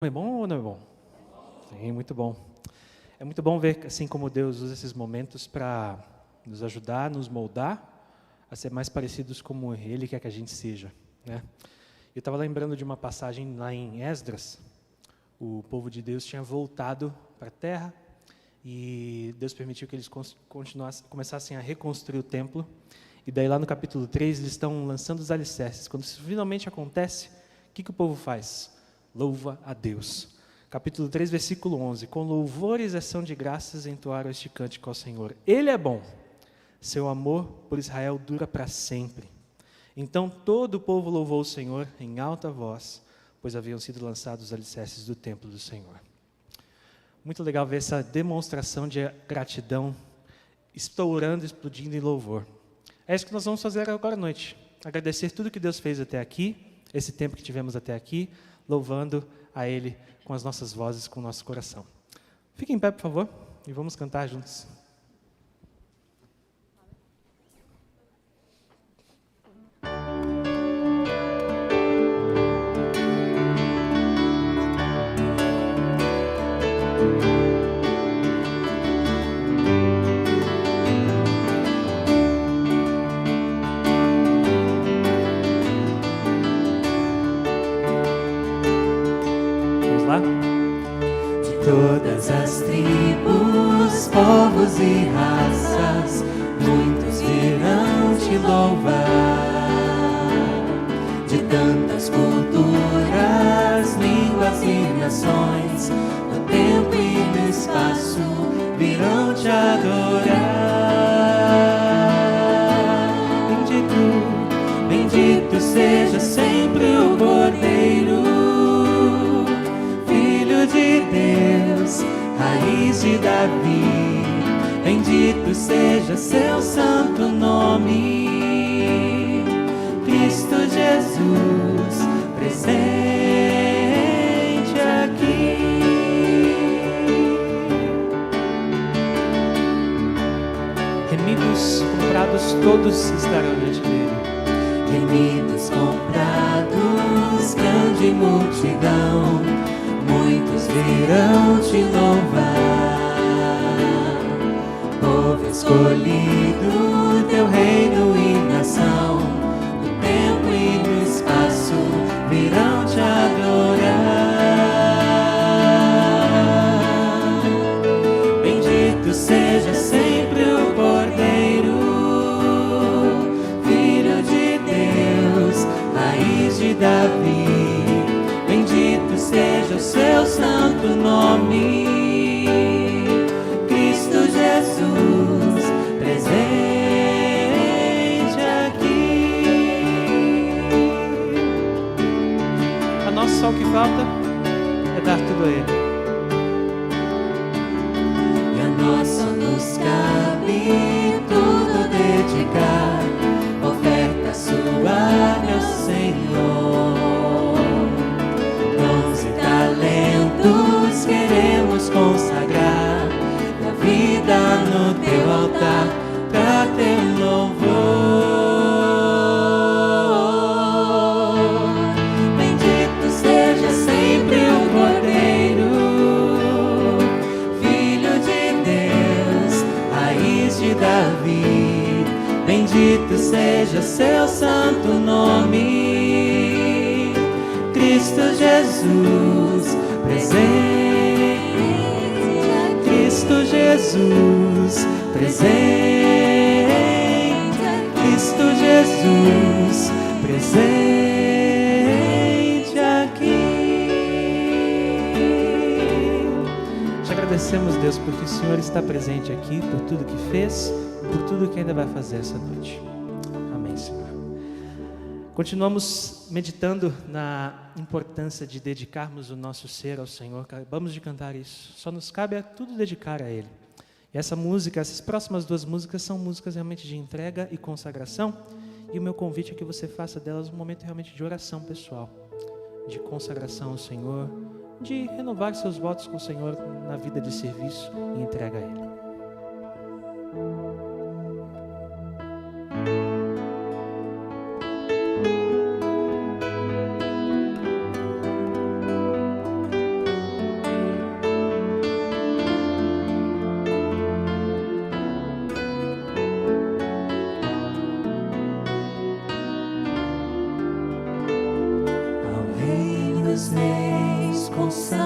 É bom ou não é bom? Sim, muito bom. É muito bom ver assim como Deus usa esses momentos para nos ajudar, nos moldar a ser mais parecidos como Ele quer que a gente seja, né? Eu estava lembrando de uma passagem lá em Esdras. O povo de Deus tinha voltado para a terra e Deus permitiu que eles começassem a reconstruir o templo. E daí lá no capítulo 3 eles estão lançando os alicerces. Quando isso finalmente acontece, o que o povo faz? Louva a Deus. Capítulo 3, versículo 11. Com louvores e ação de graças entoaram este cântico ao Senhor. Ele é bom. Seu amor por Israel dura para sempre. Então todo o povo louvou o Senhor em alta voz, pois haviam sido lançados os alicerces do templo do Senhor. Muito legal ver essa demonstração de gratidão estourando, explodindo em louvor. É isso que nós vamos fazer agora à noite. Agradecer tudo que Deus fez até aqui, esse tempo que tivemos até aqui, louvando a Ele com as nossas vozes, com o nosso coração. Fiquem em pé, por favor, e vamos cantar juntos. Todas as tribos, povos e raças, muitos virão te louvar. De tantas culturas, línguas e nações, no tempo e no espaço, virão te adorar. Bendito, bendito seja sempre o Cordeiro, de Deus, raiz de Davi, bendito seja seu santo nome, Cristo Jesus, presente aqui. Remidos, comprados, todos estarão diante dele. Remidos, comprados, grande multidão, muitos virão te louvar. Povo escolhido, teu reino e nação, no tempo e no espaço, virão te adorar. Bendito seja sempre o Cordeiro, Filho de Deus, raiz de Davi, bendito seja o seu santo nome, Cristo Jesus, presente aqui. A nós só o que falta é dar tudo a Ele. E a nós só nos cabe tudo dedicar, oferta sua, meu Senhor. Talentos queremos consagrar, e a vida no teu altar, pra teu louvor. Bendito seja sempre o Cordeiro, Filho de Deus, raiz de Davi, bendito seja seu santo nome, Cristo Jesus, presente, Cristo Jesus, presente, Cristo Jesus, presente aqui. Te agradecemos, Deus, porque o Senhor está presente aqui, por tudo que fez, por tudo que ainda vai fazer essa noite. Amém, Senhor. Continuamos meditando na importância de dedicarmos o nosso ser ao Senhor. Acabamos de cantar isso. Só nos cabe a tudo dedicar a Ele. E essa música, essas próximas duas músicas são músicas realmente de entrega e consagração. E o meu convite é que você faça delas um momento realmente de oração pessoal, de consagração ao Senhor, de renovar seus votos com o Senhor na vida de serviço e entrega a Ele. Jesus.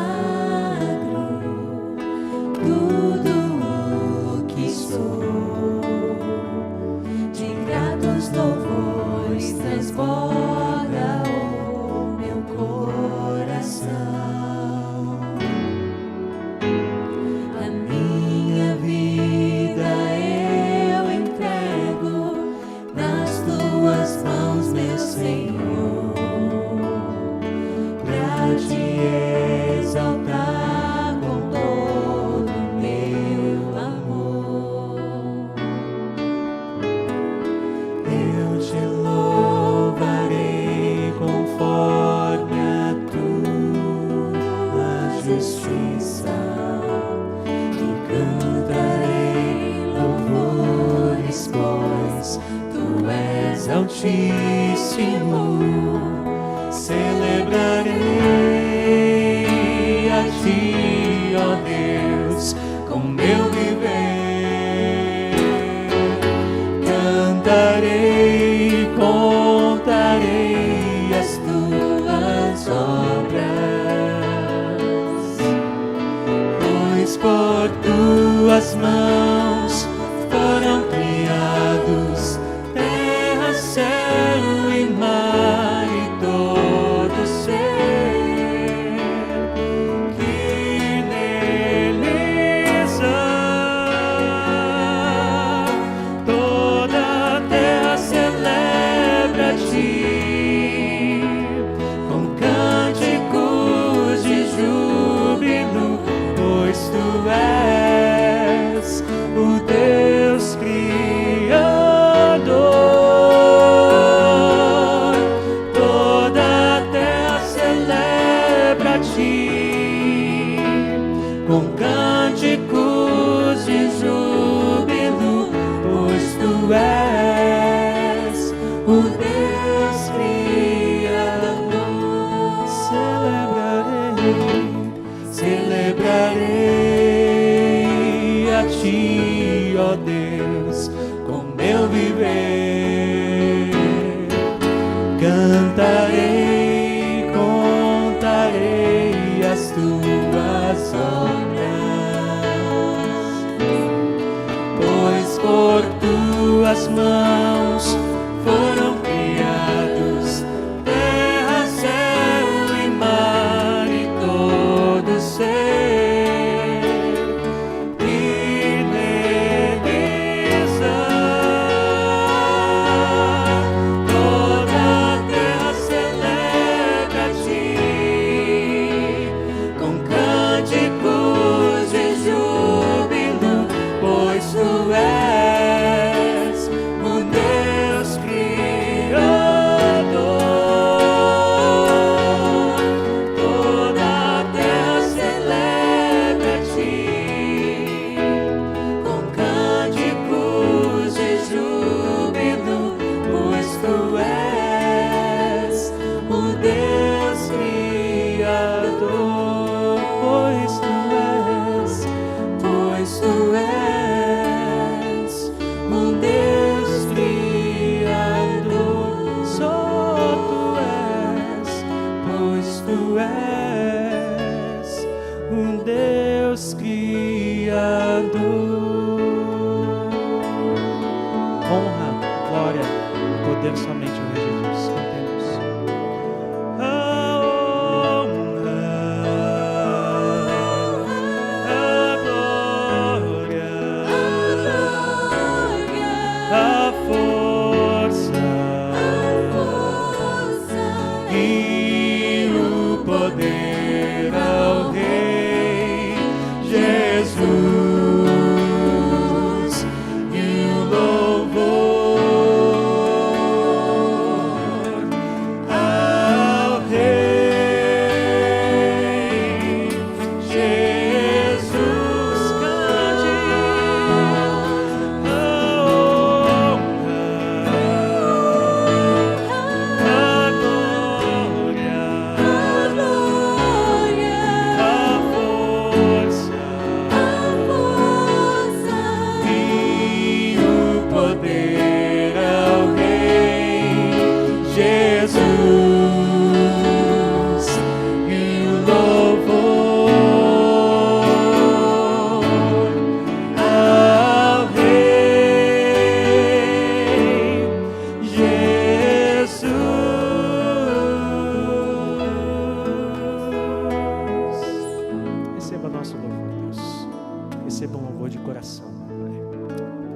nosso louvor, Deus. Receba um louvor de coração, Pai.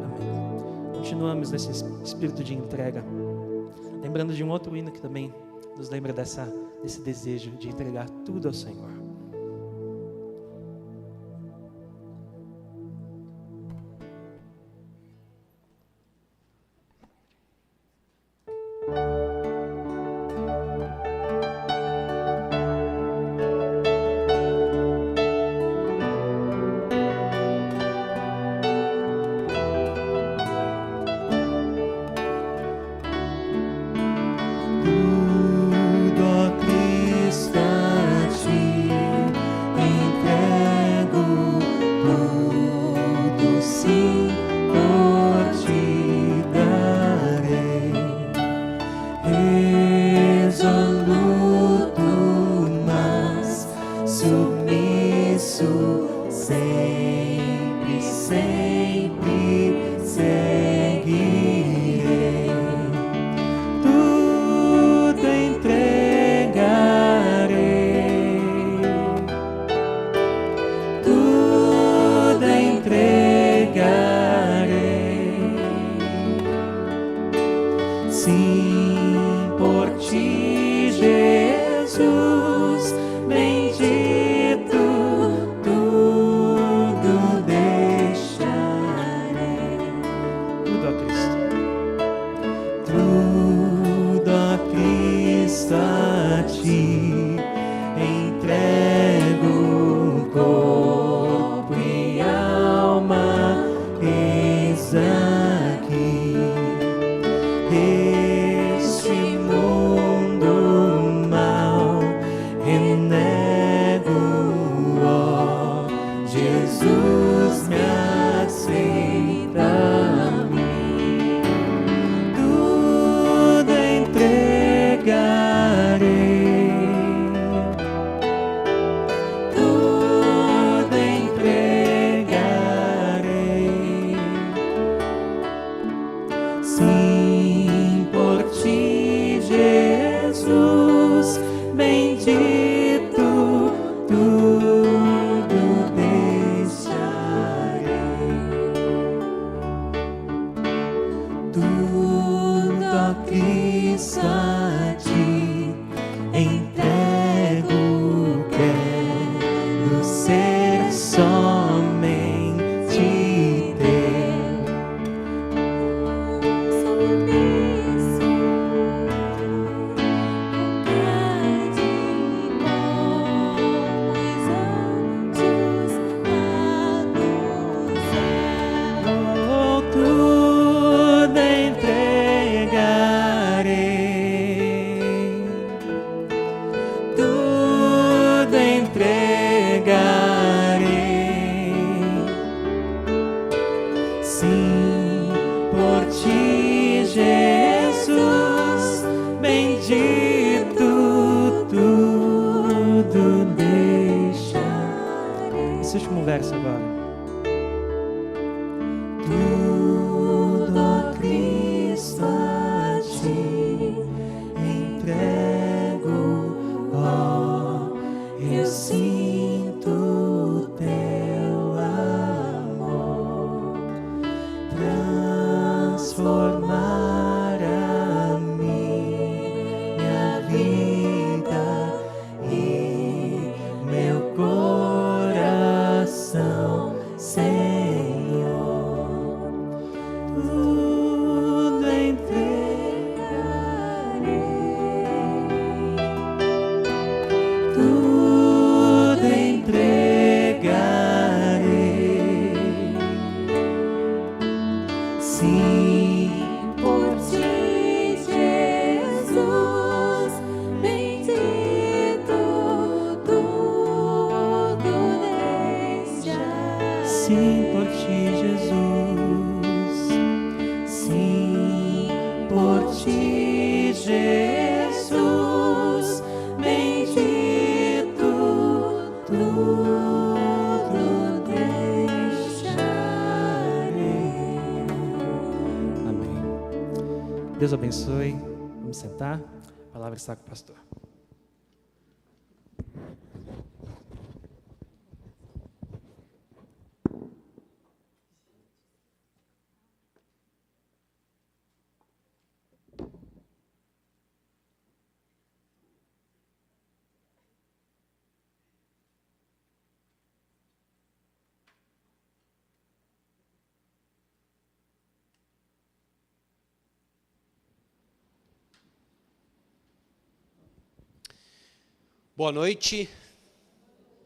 Amém. Continuamos nesse espírito de entrega, lembrando de um outro hino que também nos lembra desse desejo de entregar tudo ao Senhor. Deus abençoe. Vamos sentar. A palavra está com o pastor. Boa noite,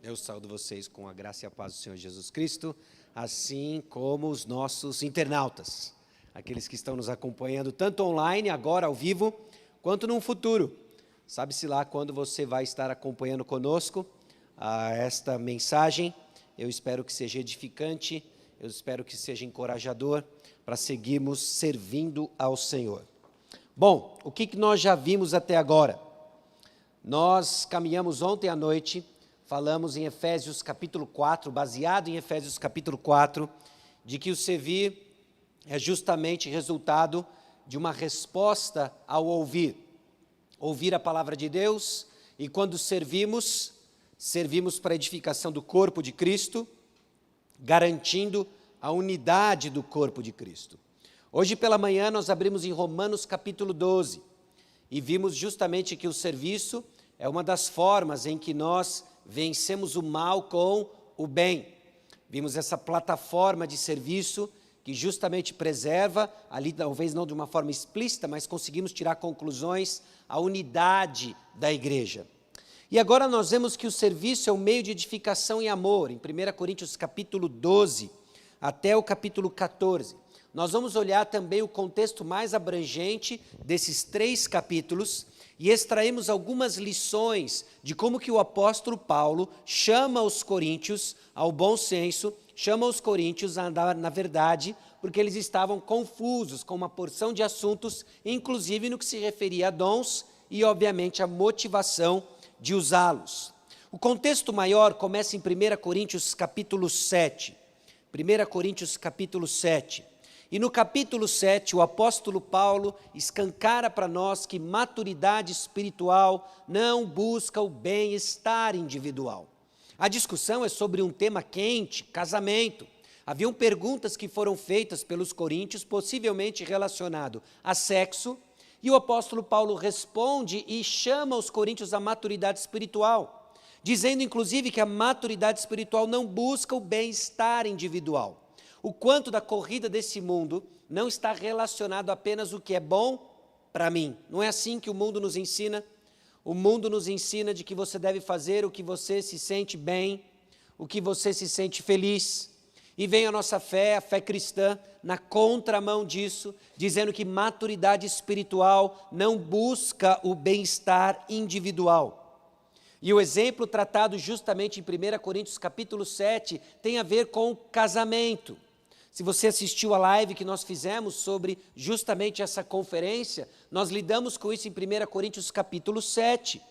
eu saúdo vocês com a graça e a paz do Senhor Jesus Cristo, assim como os nossos internautas, aqueles que estão nos acompanhando tanto online, agora ao vivo, quanto no futuro. Sabe-se lá quando você vai estar acompanhando conosco esta mensagem. Eu espero que seja edificante, eu espero que seja encorajador para seguirmos servindo ao Senhor. Bom, o que nós já vimos até agora? Nós caminhamos ontem à noite, falamos em Efésios capítulo 4, baseado em Efésios capítulo 4, de que o servir é justamente resultado de uma resposta ao ouvir. Ouvir a palavra de Deus, e quando servimos para a edificação do corpo de Cristo, garantindo a unidade do corpo de Cristo. Hoje pela manhã nós abrimos em Romanos capítulo 12, e vimos justamente que o serviço é uma das formas em que nós vencemos o mal com o bem. Vimos essa plataforma de serviço que justamente preserva, ali talvez não de uma forma explícita, mas conseguimos tirar conclusões, a unidade da igreja. E agora nós vemos que o serviço é um meio de edificação e amor, em 1 Coríntios capítulo 12, até o capítulo 14. Nós vamos olhar também o contexto mais abrangente desses 3 capítulos e extraímos algumas lições de como que o apóstolo Paulo chama os coríntios ao bom senso, chama os coríntios a andar na verdade, porque eles estavam confusos com uma porção de assuntos, inclusive no que se referia a dons e, obviamente, a motivação de usá-los. O contexto maior começa em 1 Coríntios capítulo 7. 1 Coríntios capítulo 7. E no capítulo 7, o apóstolo Paulo escancara para nós que maturidade espiritual não busca o bem-estar individual. A discussão é sobre um tema quente, casamento. Haviam perguntas que foram feitas pelos coríntios, possivelmente relacionado a sexo, e o apóstolo Paulo responde e chama os coríntios à maturidade espiritual, dizendo inclusive que a maturidade espiritual não busca o bem-estar individual. O quanto da corrida desse mundo não está relacionado apenas ao que é bom para mim. Não é assim que o mundo nos ensina. O mundo nos ensina de que você deve fazer o que você se sente bem, o que você se sente feliz. E vem a nossa fé, a fé cristã, na contramão disso, dizendo que maturidade espiritual não busca o bem-estar individual. E o exemplo tratado justamente em 1 Coríntios capítulo 7 tem a ver com o casamento. Se você assistiu a live que nós fizemos sobre justamente essa conferência, nós lidamos com isso em 1 Coríntios capítulo 7.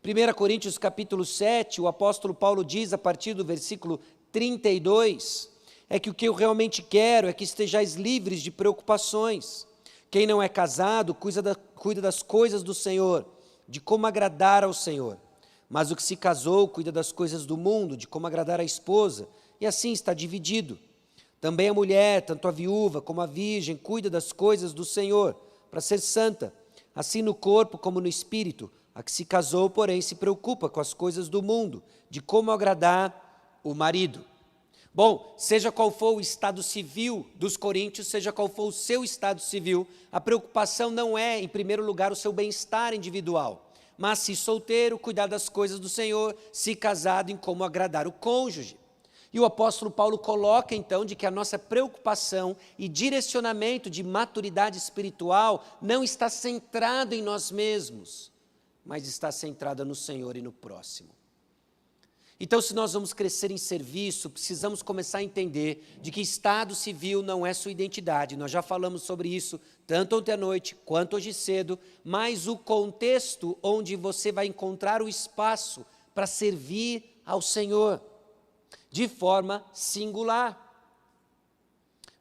1 Coríntios capítulo 7, o apóstolo Paulo diz a partir do versículo 32, é que o que eu realmente quero é que estejais livres de preocupações. Quem não é casado cuida das coisas do Senhor, de como agradar ao Senhor. Mas o que se casou cuida das coisas do mundo, de como agradar a esposa, e assim está dividido. Também a mulher, tanto a viúva como a virgem, cuida das coisas do Senhor, para ser santa, assim no corpo como no espírito. A que se casou, porém, se preocupa com as coisas do mundo, de como agradar o marido. Bom, seja qual for o estado civil dos coríntios, seja qual for o seu estado civil, a preocupação não é, em primeiro lugar, o seu bem-estar individual, mas se solteiro, cuidar das coisas do Senhor, se casado, em como agradar o cônjuge. E o apóstolo Paulo coloca, então, de que a nossa preocupação e direcionamento de maturidade espiritual não está centrado em nós mesmos, mas está centrada no Senhor e no próximo. Então, se nós vamos crescer em serviço, precisamos começar a entender de que estado civil não é sua identidade. Nós já falamos sobre isso, tanto ontem à noite quanto hoje cedo, mas o contexto onde você vai encontrar o espaço para servir ao Senhor, de forma singular.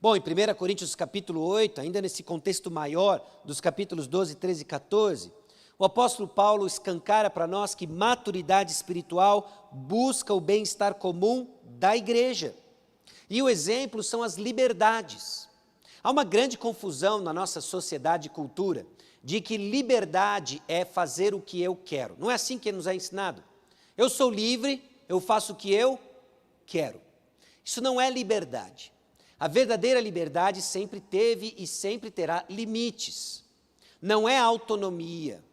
Bom, em 1 Coríntios capítulo 8, ainda nesse contexto maior dos capítulos 12, 13 e 14, o apóstolo Paulo escancara para nós que maturidade espiritual busca o bem-estar comum da igreja. E o exemplo são as liberdades. Há uma grande confusão na nossa sociedade e cultura de que liberdade é fazer o que eu quero. Não é assim que nos é ensinado. Eu sou livre, eu faço o que eu quero. Isso não é liberdade. A verdadeira liberdade sempre teve e sempre terá limites. Não é autonomia.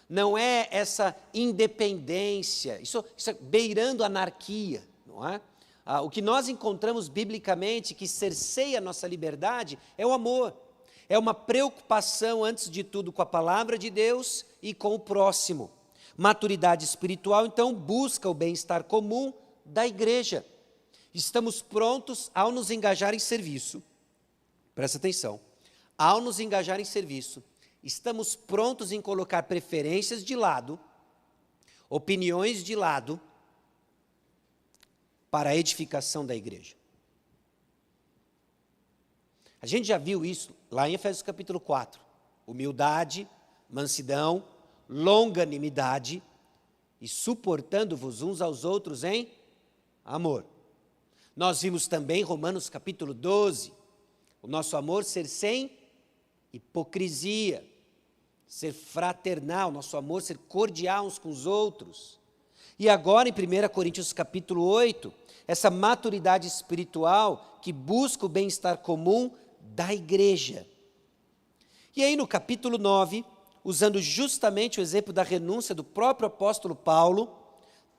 não é essa independência, isso é beirando a anarquia, não é? O que nós encontramos biblicamente que cerceia a nossa liberdade é o amor. É uma preocupação, antes de tudo, com a palavra de Deus e com o próximo. Maturidade espiritual, então, busca o bem-estar comum da igreja. Estamos prontos ao nos engajar em serviço. Presta atenção. Ao nos engajar em serviço, estamos prontos em colocar preferências de lado, opiniões de lado, para a edificação da igreja. A gente já viu isso lá em Efésios capítulo 4. Humildade, mansidão, longanimidade e suportando-vos uns aos outros em amor. Nós vimos também Romanos capítulo 12, o nosso amor ser sem hipocrisia, ser fraternal, nosso amor ser cordial uns com os outros. E agora em 1 Coríntios capítulo 8, essa maturidade espiritual que busca o bem-estar comum da igreja. E aí no capítulo 9, usando justamente o exemplo da renúncia do próprio apóstolo Paulo,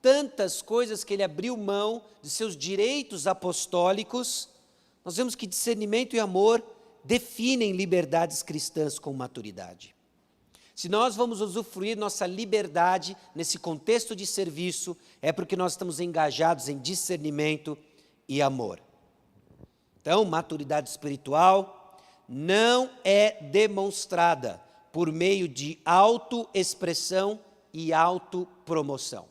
tantas coisas que ele abriu mão de seus direitos apostólicos, nós vemos que discernimento e amor definem liberdades cristãs com maturidade. Se nós vamos usufruir nossa liberdade nesse contexto de serviço, é porque nós estamos engajados em discernimento e amor. Então, maturidade espiritual não é demonstrada por meio de autoexpressão e autopromoção.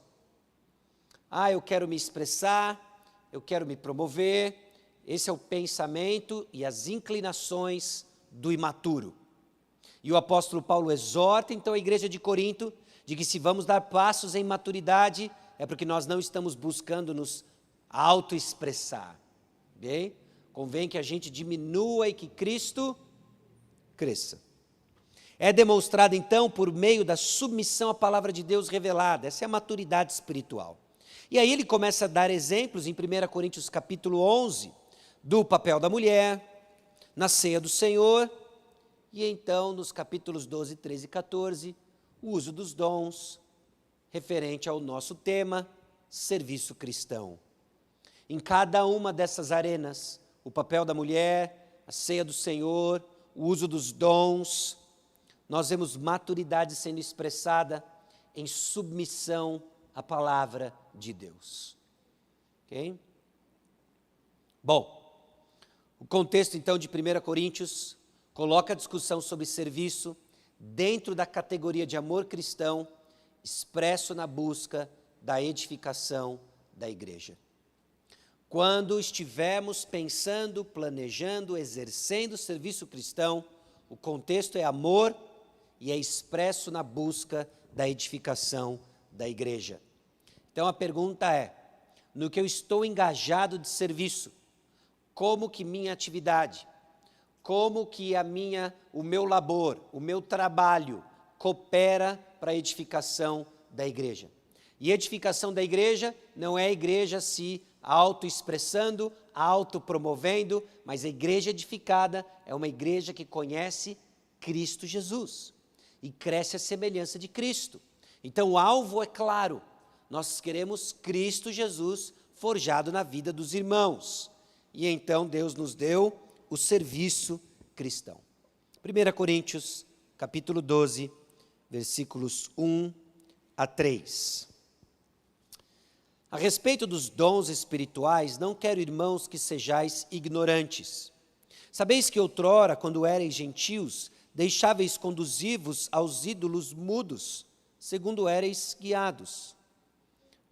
Eu quero me expressar, eu quero me promover. Esse é o pensamento e as inclinações do imaturo. E o apóstolo Paulo exorta, então, a igreja de Corinto, de que se vamos dar passos em maturidade, é porque nós não estamos buscando nos autoexpressar. Okay? Convém que a gente diminua e que Cristo cresça. É demonstrado, então, por meio da submissão à palavra de Deus revelada. Essa é a maturidade espiritual. E aí ele começa a dar exemplos, em 1 Coríntios capítulo 11, do papel da mulher, na ceia do Senhor, e então nos capítulos 12, 13 e 14, o uso dos dons, referente ao nosso tema, serviço cristão. Em cada uma dessas arenas, o papel da mulher, a ceia do Senhor, o uso dos dons, nós vemos maturidade sendo expressada em submissão à palavra de Deus. Ok? Bom, o contexto então de 1 Coríntios coloca a discussão sobre serviço dentro da categoria de amor cristão, expresso na busca da edificação da igreja. Quando estivermos pensando, planejando, exercendo o serviço cristão, o contexto é amor e é expresso na busca da edificação da igreja. Então a pergunta é, no que eu estou engajado de serviço, como que minha atividade, como que o meu labor, o meu trabalho coopera para a edificação da igreja. E edificação da igreja não é a igreja se autoexpressando, autopromovendo, mas a igreja edificada é uma igreja que conhece Cristo Jesus e cresce à semelhança de Cristo. Então o alvo é claro, nós queremos Cristo Jesus forjado na vida dos irmãos. E então Deus nos deu o serviço cristão. 1 Coríntios, capítulo 12, versículos 1 a 3. A respeito dos dons espirituais, não quero, irmãos, que sejais ignorantes. Sabeis que outrora, quando erais gentios, deixáveis conduzir-vos aos ídolos mudos, segundo erais guiados.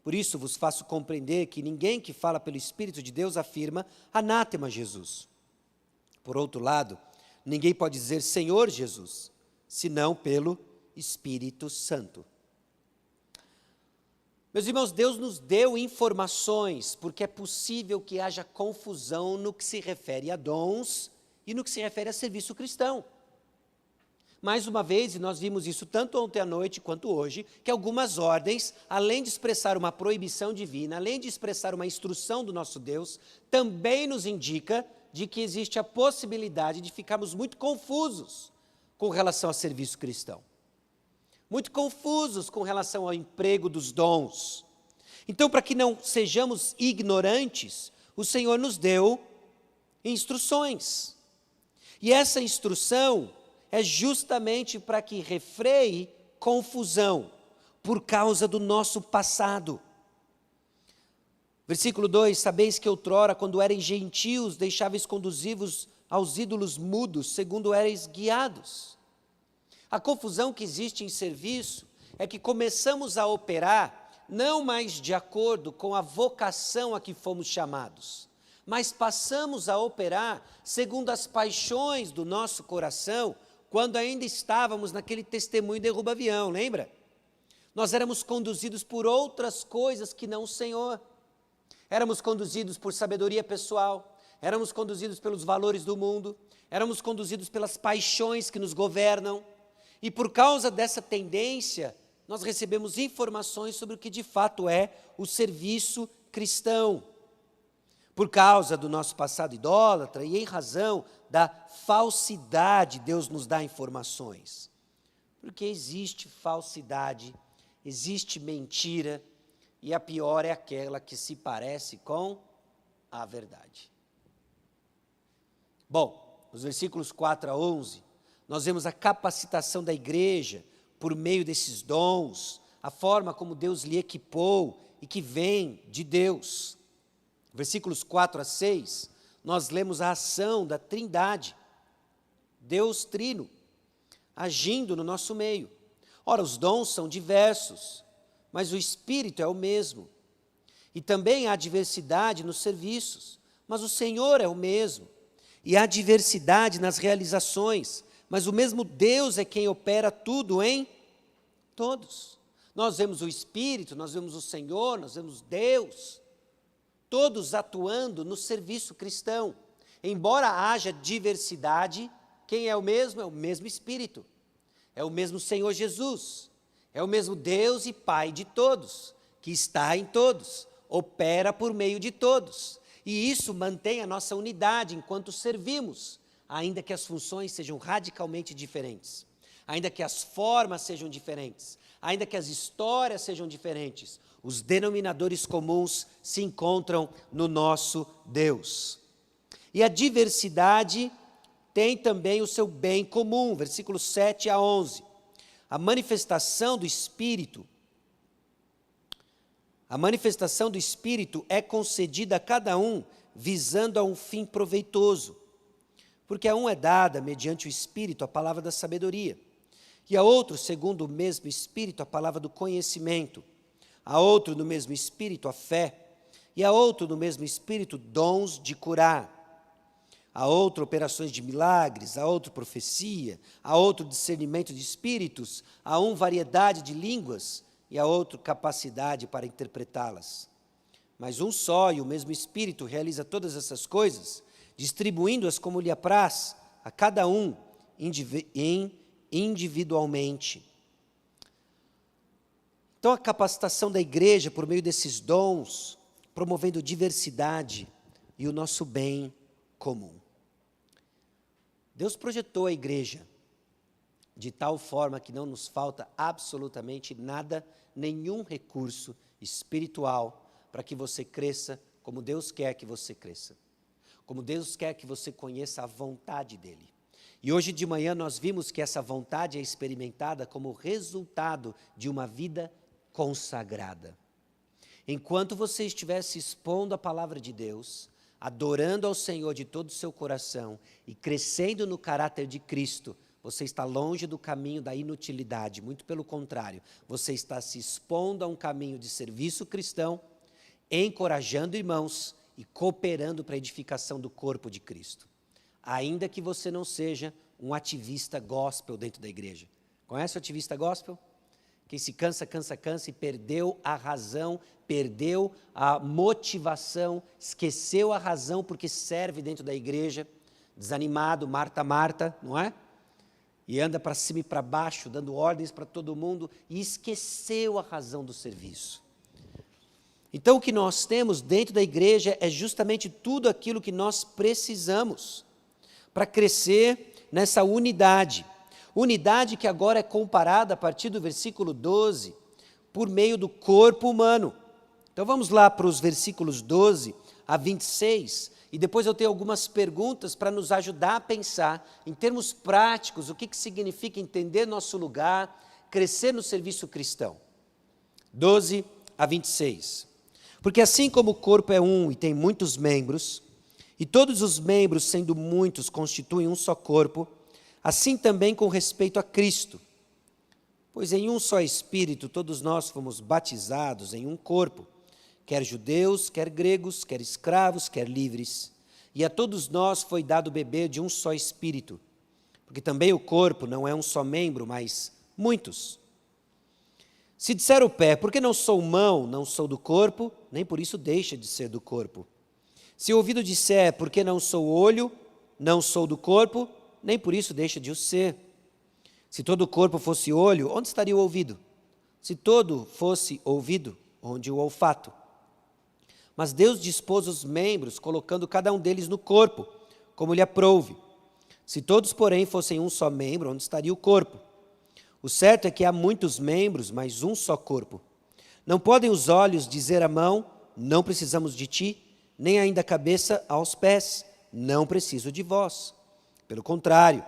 Por isso vos faço compreender que ninguém que fala pelo Espírito de Deus afirma anátema Jesus. Por outro lado, ninguém pode dizer Senhor Jesus, senão pelo Espírito Santo. Meus irmãos, Deus nos deu informações, porque é possível que haja confusão no que se refere a dons e no que se refere a serviço cristão. Mais uma vez, e nós vimos isso tanto ontem à noite quanto hoje, que algumas ordens, além de expressar uma proibição divina, além de expressar uma instrução do nosso Deus, também nos indica de que existe a possibilidade de ficarmos muito confusos com relação ao serviço cristão. muito confusos com relação ao emprego dos dons. Então, para que não sejamos ignorantes, o Senhor nos deu instruções. E essa instrução é justamente para que refreie confusão por causa do nosso passado. Versículo 2: sabeis que outrora, quando erais gentios, deixáveis conduzir-vos aos ídolos mudos, segundo erais guiados. A confusão que existe em serviço é que começamos a operar não mais de acordo com a vocação a que fomos chamados, mas passamos a operar segundo as paixões do nosso coração, quando ainda estávamos naquele testemunho derruba-avião, lembra? Nós éramos conduzidos por outras coisas que não o Senhor. Éramos conduzidos por sabedoria pessoal, éramos conduzidos pelos valores do mundo, éramos conduzidos pelas paixões que nos governam, e por causa dessa tendência, nós recebemos informações sobre o que de fato é o serviço cristão. Por causa do nosso passado idólatra e em razão da falsidade, Deus nos dá informações. Porque existe falsidade, existe mentira, e a pior é aquela que se parece com a verdade. Bom, nos versículos 4 a 11, nós vemos a capacitação da igreja por meio desses dons, a forma como Deus lhe equipou e que vem de Deus. Versículos 4 a 6, nós lemos a ação da Trindade, Deus Trino, agindo no nosso meio. Ora, os dons são diversos, mas o Espírito é o mesmo. E também há diversidade nos serviços, mas o Senhor é o mesmo. E há diversidade nas realizações, mas o mesmo Deus é quem opera tudo em todos. Nós vemos o Espírito, nós vemos o Senhor, nós vemos Deus, todos atuando no serviço cristão. Embora haja diversidade, quem é o mesmo? É o mesmo Espírito, é o mesmo Senhor Jesus, é o mesmo Deus e Pai de todos, que está em todos, opera por meio de todos. E isso mantém a nossa unidade enquanto servimos, ainda que as funções sejam radicalmente diferentes, ainda que as formas sejam diferentes, ainda que as histórias sejam diferentes, os denominadores comuns se encontram no nosso Deus. E a diversidade tem também o seu bem comum, versículos 7 a 11. A manifestação do Espírito é concedida a cada um visando a um fim proveitoso, porque a um é dada, mediante o Espírito, a palavra da sabedoria, e a outro, segundo o mesmo Espírito, a palavra do conhecimento, a outro, no mesmo Espírito, a fé, e a outro, no mesmo Espírito, dons de curar, a outro, operações de milagres, a outro, profecia, a outro, discernimento de espíritos, a um, variedade de línguas, e a outro, capacidade para interpretá-las. Mas um só e o mesmo Espírito realiza todas essas coisas, distribuindo-as como lhe apraz, a cada um individualmente. Então, a capacitação da igreja por meio desses dons, promovendo diversidade e o nosso bem comum. Deus projetou a igreja de tal forma que não nos falta absolutamente nada, nenhum recurso espiritual para que você cresça como Deus quer que você cresça, como Deus quer que você conheça a vontade dEle. E hoje de manhã nós vimos que essa vontade é experimentada como resultado de uma vida consagrada. Enquanto você estiver se expondo à palavra de Deus, adorando ao Senhor de todo o seu coração e crescendo no caráter de Cristo, você está longe do caminho da inutilidade, muito pelo contrário, você está se expondo a um caminho de serviço cristão, encorajando irmãos e cooperando para a edificação do corpo de Cristo. Ainda que você não seja um ativista gospel dentro da igreja. Conhece o ativista gospel? Quem se cansa e perdeu a razão, perdeu a motivação, esqueceu a razão porque serve dentro da igreja, desanimado, Marta, não é? E anda para cima e para baixo, dando ordens para todo mundo, e esqueceu a razão do serviço. Então, o que nós temos dentro da igreja é justamente tudo aquilo que nós precisamos para crescer nessa unidade. Unidade que agora é comparada a partir do versículo 12, por meio do corpo humano. Então vamos lá para os versículos 12 a 26, e depois eu tenho algumas perguntas para nos ajudar a pensar, em termos práticos, o que significa entender nosso lugar, crescer no serviço cristão. 12 a 26. Porque assim como o corpo é um e tem muitos membros, e todos os membros, sendo muitos, constituem um só corpo, assim também com respeito a Cristo. Pois em um só Espírito todos nós fomos batizados em um corpo, quer judeus, quer gregos, quer escravos, quer livres, e a todos nós foi dado beber de um só Espírito, porque também o corpo não é um só membro, mas muitos. Se disser o pé, porque não sou mão, não sou do corpo, nem por isso deixa de ser do corpo. Se o ouvido disser, porque não sou olho, não sou do corpo, nem por isso deixa de o ser. Se todo o corpo fosse olho, onde estaria o ouvido? Se todo fosse ouvido, onde o olfato? Mas Deus dispôs os membros, colocando cada um deles no corpo, como lhe aprouve. Se todos, porém, fossem um só membro, onde estaria o corpo? O certo é que há muitos membros, mas um só corpo. Não podem os olhos dizer à mão, não precisamos de ti, nem ainda a cabeça aos pés, não preciso de vós. Pelo contrário,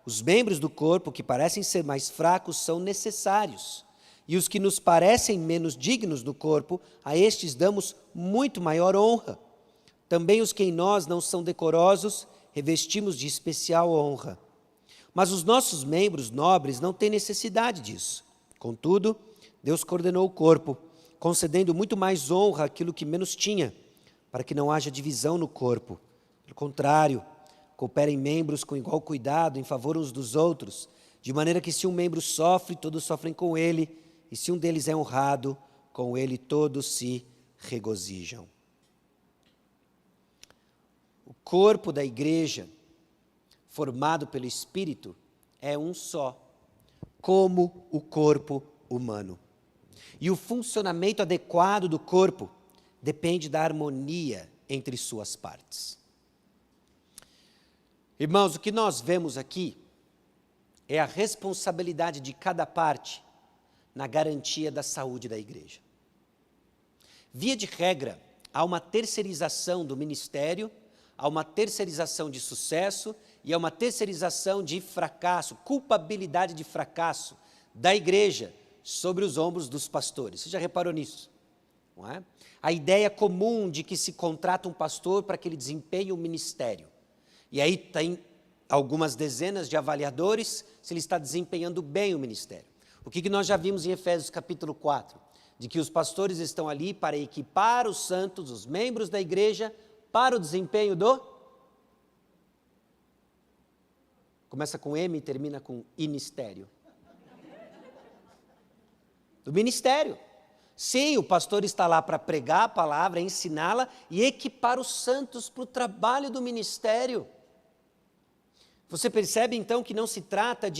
os membros do corpo que parecem ser mais fracos são necessários, e os que nos parecem menos dignos do corpo, a estes damos muito maior honra. Também os que em nós não são decorosos, revestimos de especial honra. Mas os nossos membros nobres não têm necessidade disso. Contudo, Deus coordenou o corpo, concedendo muito mais honra àquilo que menos tinha, para que não haja divisão no corpo. Pelo contrário, cooperem membros com igual cuidado em favor uns dos outros, de maneira que se um membro sofre, todos sofrem com ele, e se um deles é honrado, com ele todos se regozijam. O corpo da igreja, formado pelo Espírito, é um só, como o corpo humano. E o funcionamento adequado do corpo depende da harmonia entre suas partes. Irmãos, o que nós vemos aqui é a responsabilidade de cada parte na garantia da saúde da igreja. Via de regra, há uma terceirização do ministério, há uma terceirização de sucesso e há uma terceirização de fracasso, culpabilidade de fracasso da igreja sobre os ombros dos pastores. Você já reparou nisso? Não é? A ideia comum de que se contrata um pastor para que ele desempenhe um ministério. E aí tem algumas dezenas de avaliadores se ele está desempenhando bem o ministério. O que nós já vimos em Efésios capítulo 4? De que os pastores estão ali para equipar os santos, os membros da igreja, para o desempenho do... Começa com M e termina com inistério. Do ministério. Sim, o pastor está lá para pregar a palavra, ensiná-la e equipar os santos para o trabalho do ministério. Você percebe então que não se trata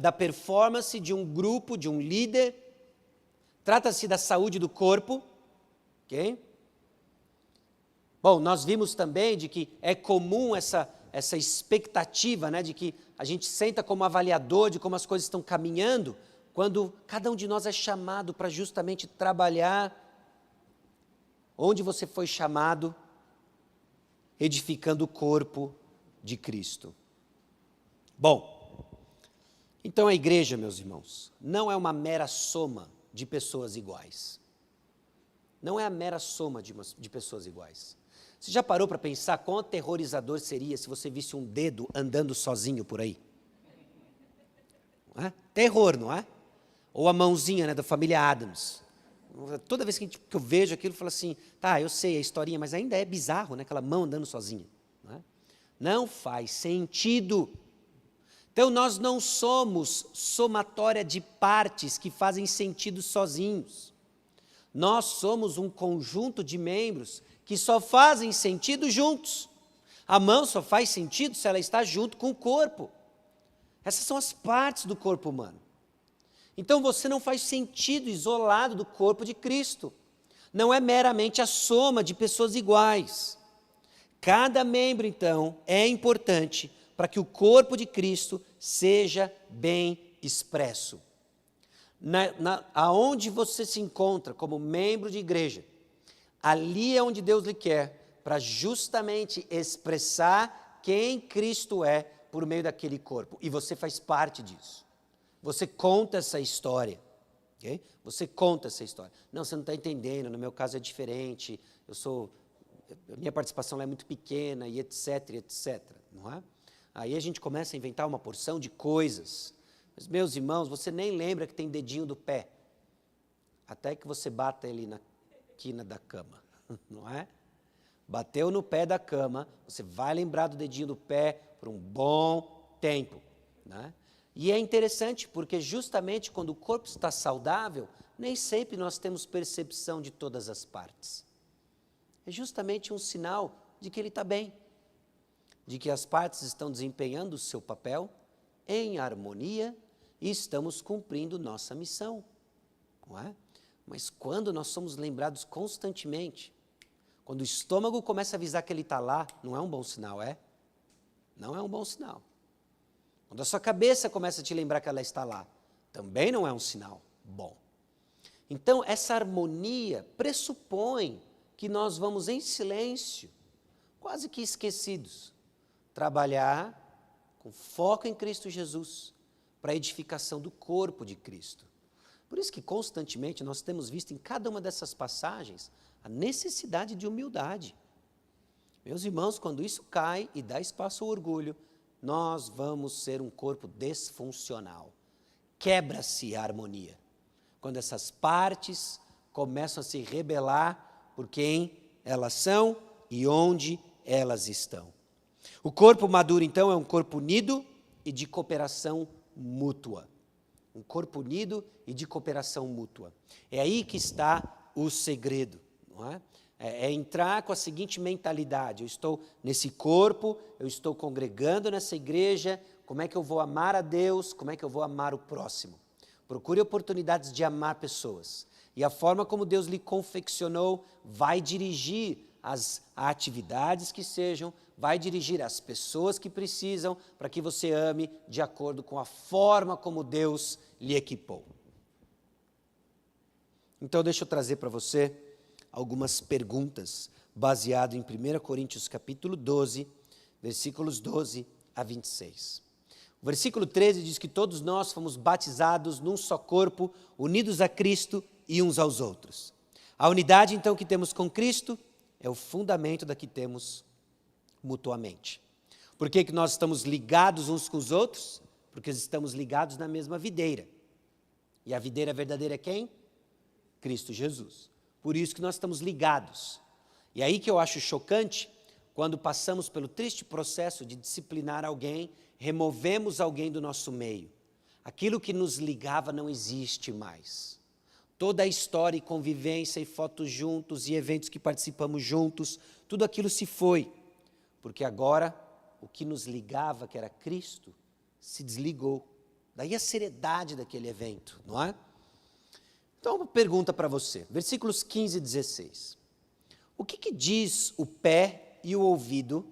da performance de um grupo, de um líder, trata-se da saúde do corpo, ok? Bom, nós vimos também de que é comum essa expectativa, né, de que a gente senta como avaliador de como as coisas estão caminhando, quando cada um de nós é chamado para justamente trabalhar onde você foi chamado, edificando o corpo de Cristo. Bom, então a igreja, meus irmãos, não é uma mera soma de pessoas iguais. Não é a mera soma de pessoas iguais. Você já parou para pensar quão aterrorizador seria se você visse um dedo andando sozinho por aí? Não é? Terror, não é? Ou a mãozinha, né, da família Adams. Toda vez que eu vejo aquilo, eu falo assim, tá, eu sei a historinha, mas ainda é bizarro, né, aquela mão andando sozinha. Não é? Não faz sentido. Então, nós não somos somatória de partes que fazem sentido sozinhos. Nós somos um conjunto de membros que só fazem sentido juntos. A mão só faz sentido se ela está junto com o corpo. Essas são as partes do corpo humano. Então, você não faz sentido isolado do corpo de Cristo. Não é meramente a soma de pessoas iguais. Cada membro, então, é importante para que o corpo de Cristo seja bem expresso. Aonde você se encontra como membro de igreja, ali é onde Deus lhe quer, para justamente expressar quem Cristo é por meio daquele corpo. E você faz parte disso. Você conta essa história. Okay? Você conta essa história. Não, você não está entendendo, no meu caso é diferente, a minha participação lá é muito pequena, e etc, etc. Não é? Aí a gente começa a inventar uma porção de coisas. Mas, meus irmãos, você nem lembra que tem dedinho do pé, até que você bata ele na quina da cama, não é? Bateu no pé da cama, você vai lembrar do dedinho do pé por um bom tempo, né? E é interessante porque justamente quando o corpo está saudável, nem sempre nós temos percepção de todas as partes. É justamente um sinal de que ele está bem, de que as partes estão desempenhando o seu papel em harmonia e estamos cumprindo nossa missão, não é? Mas quando nós somos lembrados constantemente, quando o estômago começa a avisar que ele está lá, não é um bom sinal, é? Não é um bom sinal. Quando a sua cabeça começa a te lembrar que ela está lá, também não é um sinal bom. Então, essa harmonia pressupõe que nós vamos em silêncio, quase que esquecidos, trabalhar com foco em Cristo Jesus, para a edificação do corpo de Cristo. Por isso que constantemente nós temos visto em cada uma dessas passagens a necessidade de humildade. Meus irmãos, quando isso cai e dá espaço ao orgulho, nós vamos ser um corpo desfuncional. Quebra-se a harmonia. Quando essas partes começam a se rebelar por quem elas são e onde elas estão. O corpo maduro, então, é um corpo unido e de cooperação mútua. Um corpo unido e de cooperação mútua. É aí que está o segredo, não é? É entrar com a seguinte mentalidade: eu estou nesse corpo, eu estou congregando nessa igreja, como é que eu vou amar a Deus, como é que eu vou amar o próximo? Procure oportunidades de amar pessoas. E a forma como Deus lhe confeccionou vai dirigir as atividades que sejam, vai dirigir as pessoas que precisam para que você ame de acordo com a forma como Deus lhe equipou. Então deixa eu trazer para você algumas perguntas, baseado em 1 Coríntios capítulo 12, versículos 12 a 26. O versículo 13 diz que todos nós fomos batizados num só corpo, unidos a Cristo e uns aos outros. A unidade, então, que temos com Cristo é o fundamento da que temos mutuamente. Por que nós estamos ligados uns com os outros? Porque estamos ligados na mesma videira. E a videira verdadeira é quem? Cristo Jesus. Por isso que nós estamos ligados. E aí que eu acho chocante, quando passamos pelo triste processo de disciplinar alguém, removemos alguém do nosso meio. Aquilo que nos ligava não existe mais. Toda a história e convivência e fotos juntos e eventos que participamos juntos, tudo aquilo se foi. Porque agora o que nos ligava, que era Cristo, se desligou. Daí a seriedade daquele evento, não é? Então, uma pergunta para você, versículos 15 e 16. O que diz o pé e o ouvido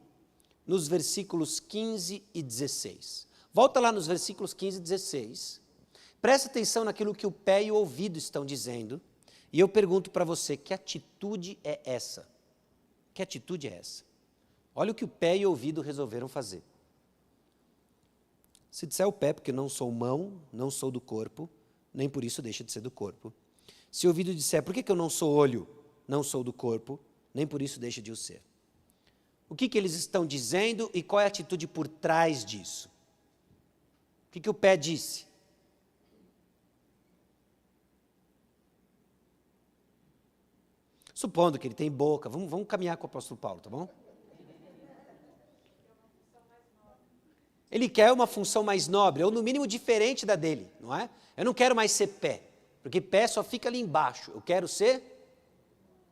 nos versículos 15 e 16? Volta lá nos versículos 15 e 16. Presta atenção naquilo que o pé e o ouvido estão dizendo. E eu pergunto para você, que atitude é essa? Que atitude é essa? Olha o que o pé e o ouvido resolveram fazer. Se disser o pé, porque não sou mão, não sou do corpo, nem por isso deixa de ser do corpo. Se o ouvido disser, por que eu não sou olho, não sou do corpo, nem por isso deixa de o ser. O que eles estão dizendo e qual é a atitude por trás disso? O que o pé disse? Supondo que ele tem boca, vamos caminhar com o apóstolo Paulo, tá bom? Ele quer uma função mais nobre, ou no mínimo diferente da dele, não é? Eu não quero mais ser pé, porque pé só fica ali embaixo. Eu quero ser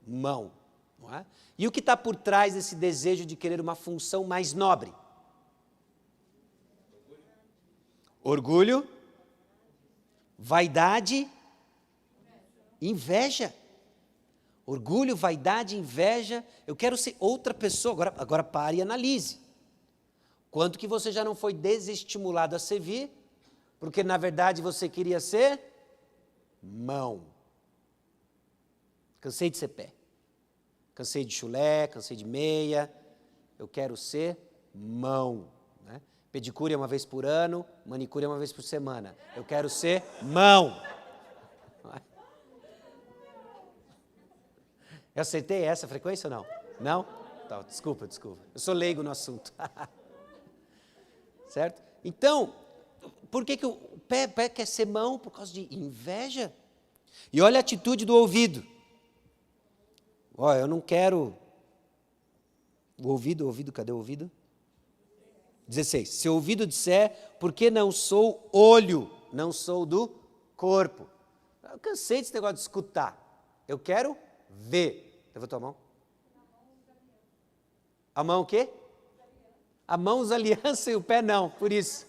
mão, não é? E o que está por trás desse desejo de querer uma função mais nobre? Orgulho, vaidade, inveja. Orgulho, vaidade, inveja. Eu quero ser outra pessoa. Agora pare e analise. Quanto que você já não foi desestimulado a servir, porque na verdade você queria ser mão. Cansei de ser pé. Cansei de chulé, cansei de meia. Eu quero ser mão. Né? Pedicure é uma vez por ano, manicure é uma vez por semana. Eu quero ser mão. Eu acertei essa frequência ou não? Não? Tá, desculpa. Eu sou leigo no assunto. Certo? Então, por que o pé quer ser mão? Por causa de inveja. E olha a atitude do ouvido. Olha, eu não quero... O ouvido, cadê o ouvido? 16. Se o ouvido disser, por que não sou olho, não sou do corpo? Eu cansei desse negócio de escutar. Eu quero ver. Levantou a mão? A mão o quê? A mão usa aliança e o pé não, por isso.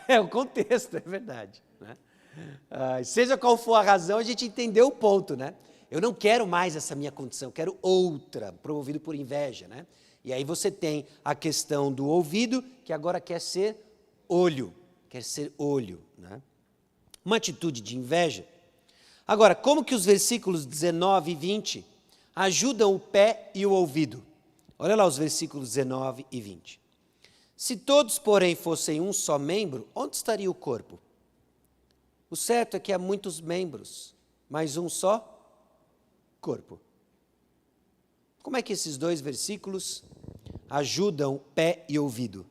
É o contexto, é verdade. Né? Seja qual for a razão, a gente entendeu o ponto, né? Eu não quero mais essa minha condição, eu quero outra, promovido por inveja, né? E aí você tem a questão do ouvido, que agora quer ser olho, né? Uma atitude de inveja. Agora, como que os versículos 19 e 20 ajudam o pé e o ouvido? Olha lá os versículos 19 e 20. Se todos, porém, fossem um só membro, onde estaria o corpo? O certo é que há muitos membros, mas um só corpo. Como é que esses dois versículos ajudam pé e ouvido?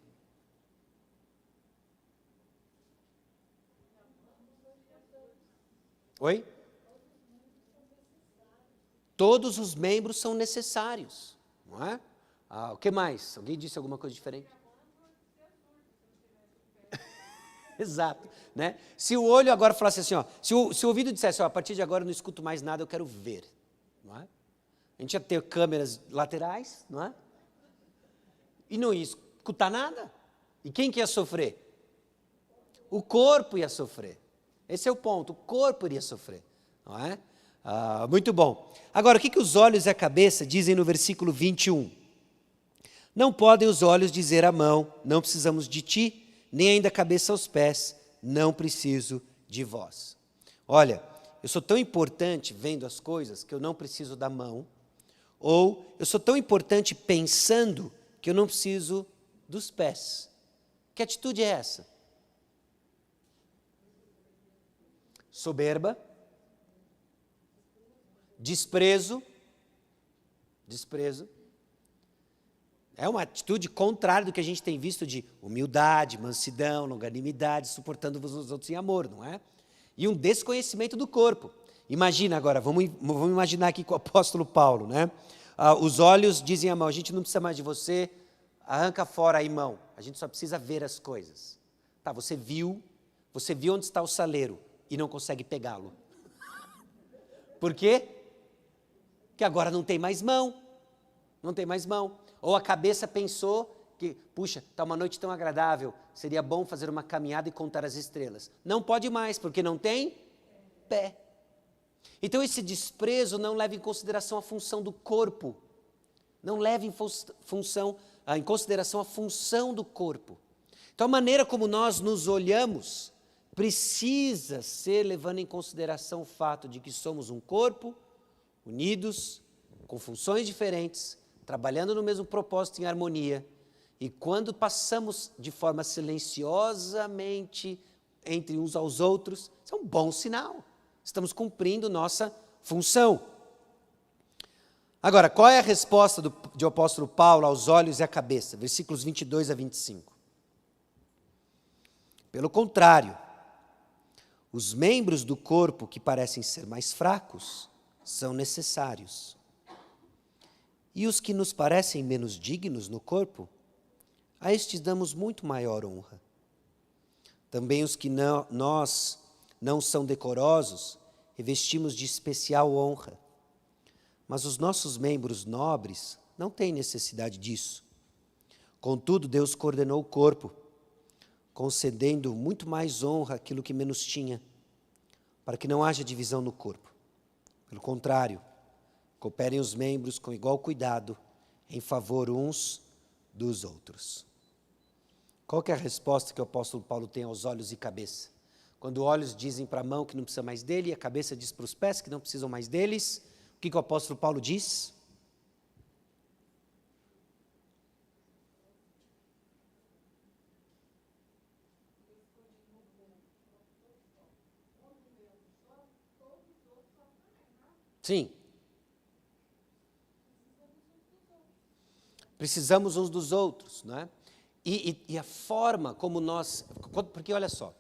Oi? Todos os membros são necessários, não é? O que mais? Alguém disse alguma coisa diferente? Exato, né? Se o olho agora falasse assim, ó, se o ouvido dissesse, ó, a partir de agora eu não escuto mais nada, eu quero ver, não é? A gente ia ter câmeras laterais, não é? E não ia escutar nada. E quem que ia sofrer? O corpo ia sofrer. Esse é o ponto, o corpo iria sofrer, não é? Muito bom. Agora, o que os olhos e a cabeça dizem no versículo 21? Não podem os olhos dizer à mão, não precisamos de ti, nem ainda a cabeça aos pés, não preciso de vós. Olha, eu sou tão importante vendo as coisas que eu não preciso da mão, ou eu sou tão importante pensando que eu não preciso dos pés. Que atitude é essa? Soberba, desprezo. É uma atitude contrária do que a gente tem visto de humildade, mansidão, longanimidade, suportando-vos uns outros em amor, não é? E um desconhecimento do corpo. Imagina agora, vamos imaginar aqui com o apóstolo Paulo, né? Os olhos dizem à mão, a gente não precisa mais de você, arranca fora aí, mão, a gente só precisa ver as coisas. Tá, você viu onde está o saleiro e não consegue pegá-lo. Por quê? Porque agora não tem mais mão. Ou a cabeça pensou que, puxa, está uma noite tão agradável, seria bom fazer uma caminhada e contar as estrelas. Não pode mais, porque não tem pé. Então esse desprezo não leva em consideração a função do corpo. Não leva em consideração a função do corpo. Então a maneira como nós nos olhamos precisa ser levando em consideração o fato de que somos um corpo, unidos, com funções diferentes, trabalhando no mesmo propósito em harmonia, e quando passamos de forma silenciosamente entre uns aos outros, isso é um bom sinal. Estamos cumprindo nossa função. Agora, qual é a resposta do apóstolo Paulo aos olhos e à cabeça? Versículos 22 a 25. Pelo contrário, os membros do corpo que parecem ser mais fracos são necessários. E os que nos parecem menos dignos no corpo, a estes damos muito maior honra. Também os que nós não são decorosos, revestimos de especial honra. Mas os nossos membros nobres não têm necessidade disso. Contudo, Deus coordenou o corpo, concedendo muito mais honra àquilo que menos tinha, para que não haja divisão no corpo. Pelo contrário, cooperem os membros com igual cuidado em favor uns dos outros. Qual que é a resposta que o apóstolo Paulo tem aos olhos e cabeça? Quando olhos dizem para a mão que não precisa mais dele, e a cabeça diz para os pés que não precisam mais deles, o que o apóstolo Paulo diz? Sim. Precisamos uns dos outros, não é? E a forma como nós... Porque olha só,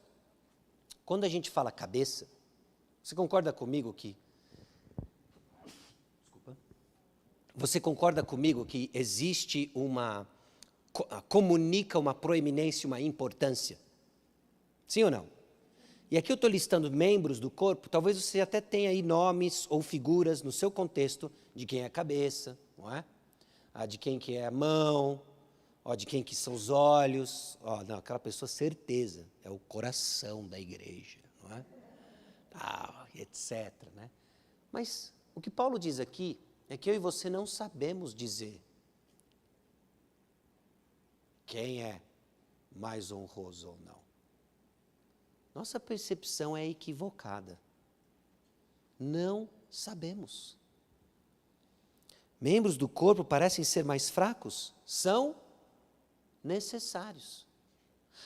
quando a gente fala cabeça, você concorda comigo que... Desculpa. Você concorda comigo que existe comunica uma proeminência, uma importância? Sim ou não? E aqui eu estou listando membros do corpo, talvez você até tenha aí nomes ou figuras no seu contexto de quem é a cabeça, não é? De quem que é a mão, de quem que são os olhos. Não, aquela pessoa, certeza, é o coração da igreja, não é? Etc. Né? Mas o que Paulo diz aqui é que eu e você não sabemos dizer quem é mais honroso ou não. Nossa percepção é equivocada. Não sabemos. Membros do corpo parecem ser mais fracos? São necessários.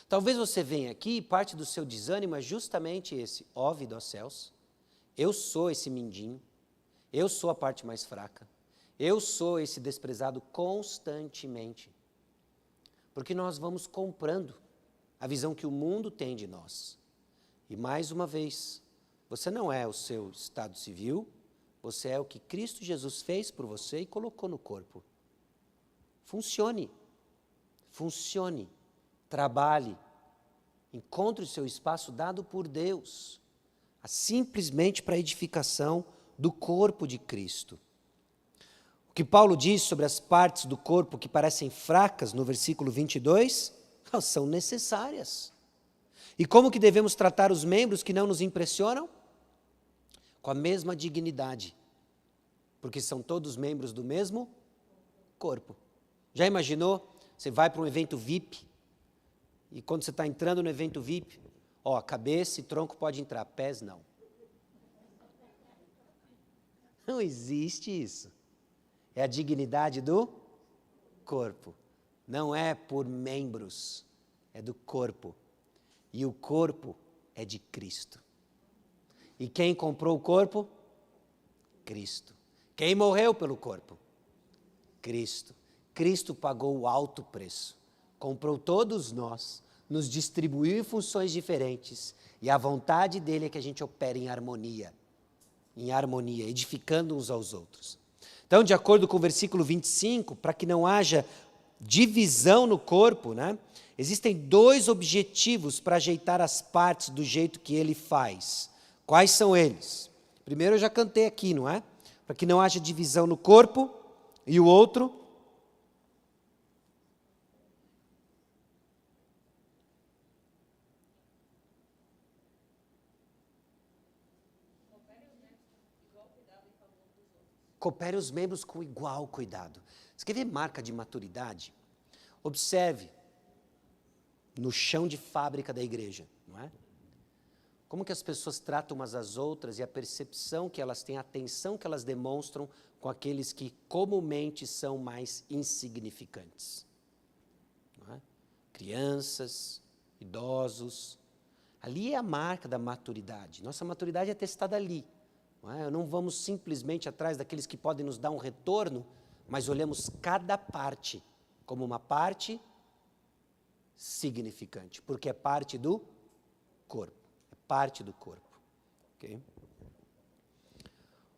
Talvez você venha aqui e parte do seu desânimo é justamente esse. Ó vida aos céus, eu sou esse mindinho, eu sou a parte mais fraca, eu sou esse desprezado constantemente. Porque nós vamos comprando a visão que o mundo tem de nós. E mais uma vez, você não é o seu estado civil, você é o que Cristo Jesus fez por você e colocou no corpo. Funcione, trabalhe, encontre o seu espaço dado por Deus, simplesmente para a edificação do corpo de Cristo. O que Paulo diz sobre as partes do corpo que parecem fracas, no versículo 22, elas são necessárias. E como que devemos tratar os membros que não nos impressionam? Com a mesma dignidade, porque são todos membros do mesmo corpo. Já imaginou? Você vai para um evento VIP, e quando você está entrando no evento VIP, cabeça e tronco pode entrar, pés não. Não existe isso. É a dignidade do corpo. Não é por membros, é do corpo. E o corpo é de Cristo. E quem comprou o corpo? Cristo. Quem morreu pelo corpo? Cristo. Cristo pagou o alto preço. Comprou todos nós, nos distribuiu em funções diferentes. E a vontade dele é que a gente opere em harmonia, edificando uns aos outros. Então, de acordo com o versículo 25, para que não haja divisão no corpo, né? Existem 2 objetivos para ajeitar as partes do jeito que ele faz. Quais são eles? Primeiro eu já cantei aqui, não é? Para que não haja divisão no corpo. E o outro? Coopere os membros com igual cuidado. Você quer ver marca de maturidade? Observe no chão de fábrica da igreja, não é? Como que as pessoas tratam umas às outras e a percepção que elas têm, a atenção que elas demonstram com aqueles que comumente são mais insignificantes. Não é? Crianças, idosos. Ali é a marca da maturidade. Nossa maturidade é testada ali. Não é? Não vamos simplesmente atrás daqueles que podem nos dar um retorno, mas olhamos cada parte como uma parte significante, porque é parte do corpo. É parte do corpo. Okay?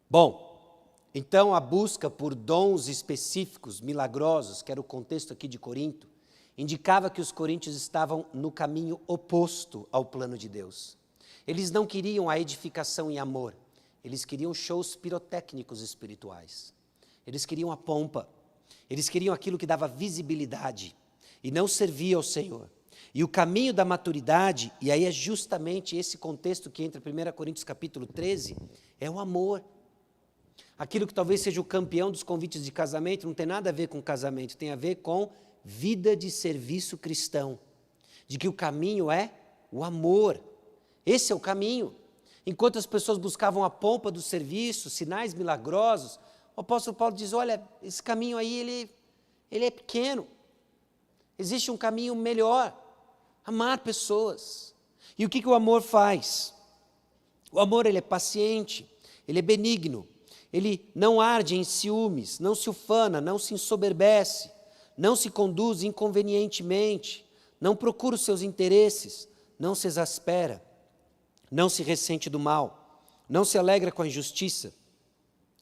Bom, então a busca por dons específicos, milagrosos, que era o contexto aqui de Corinto, indicava que os coríntios estavam no caminho oposto ao plano de Deus. Eles não queriam a edificação em amor, eles queriam shows pirotécnicos espirituais. Eles queriam a pompa, eles queriam aquilo que dava visibilidade e não servia ao Senhor. E o caminho da maturidade, e aí é justamente esse contexto que entra em 1 Coríntios capítulo 13, é o amor. Aquilo que talvez seja o campeão dos convites de casamento, não tem nada a ver com casamento, tem a ver com vida de serviço cristão. De que o caminho é o amor. Esse é o caminho. Enquanto as pessoas buscavam a pompa do serviço, sinais milagrosos, o apóstolo Paulo diz, olha, esse caminho aí, ele é pequeno. Existe um caminho melhor, amar pessoas. E o que o amor faz? O amor, ele é paciente, ele é benigno, ele não arde em ciúmes, não se ufana, não se ensoberbece, não se conduz inconvenientemente, não procura os seus interesses, não se exaspera, não se ressente do mal, não se alegra com a injustiça,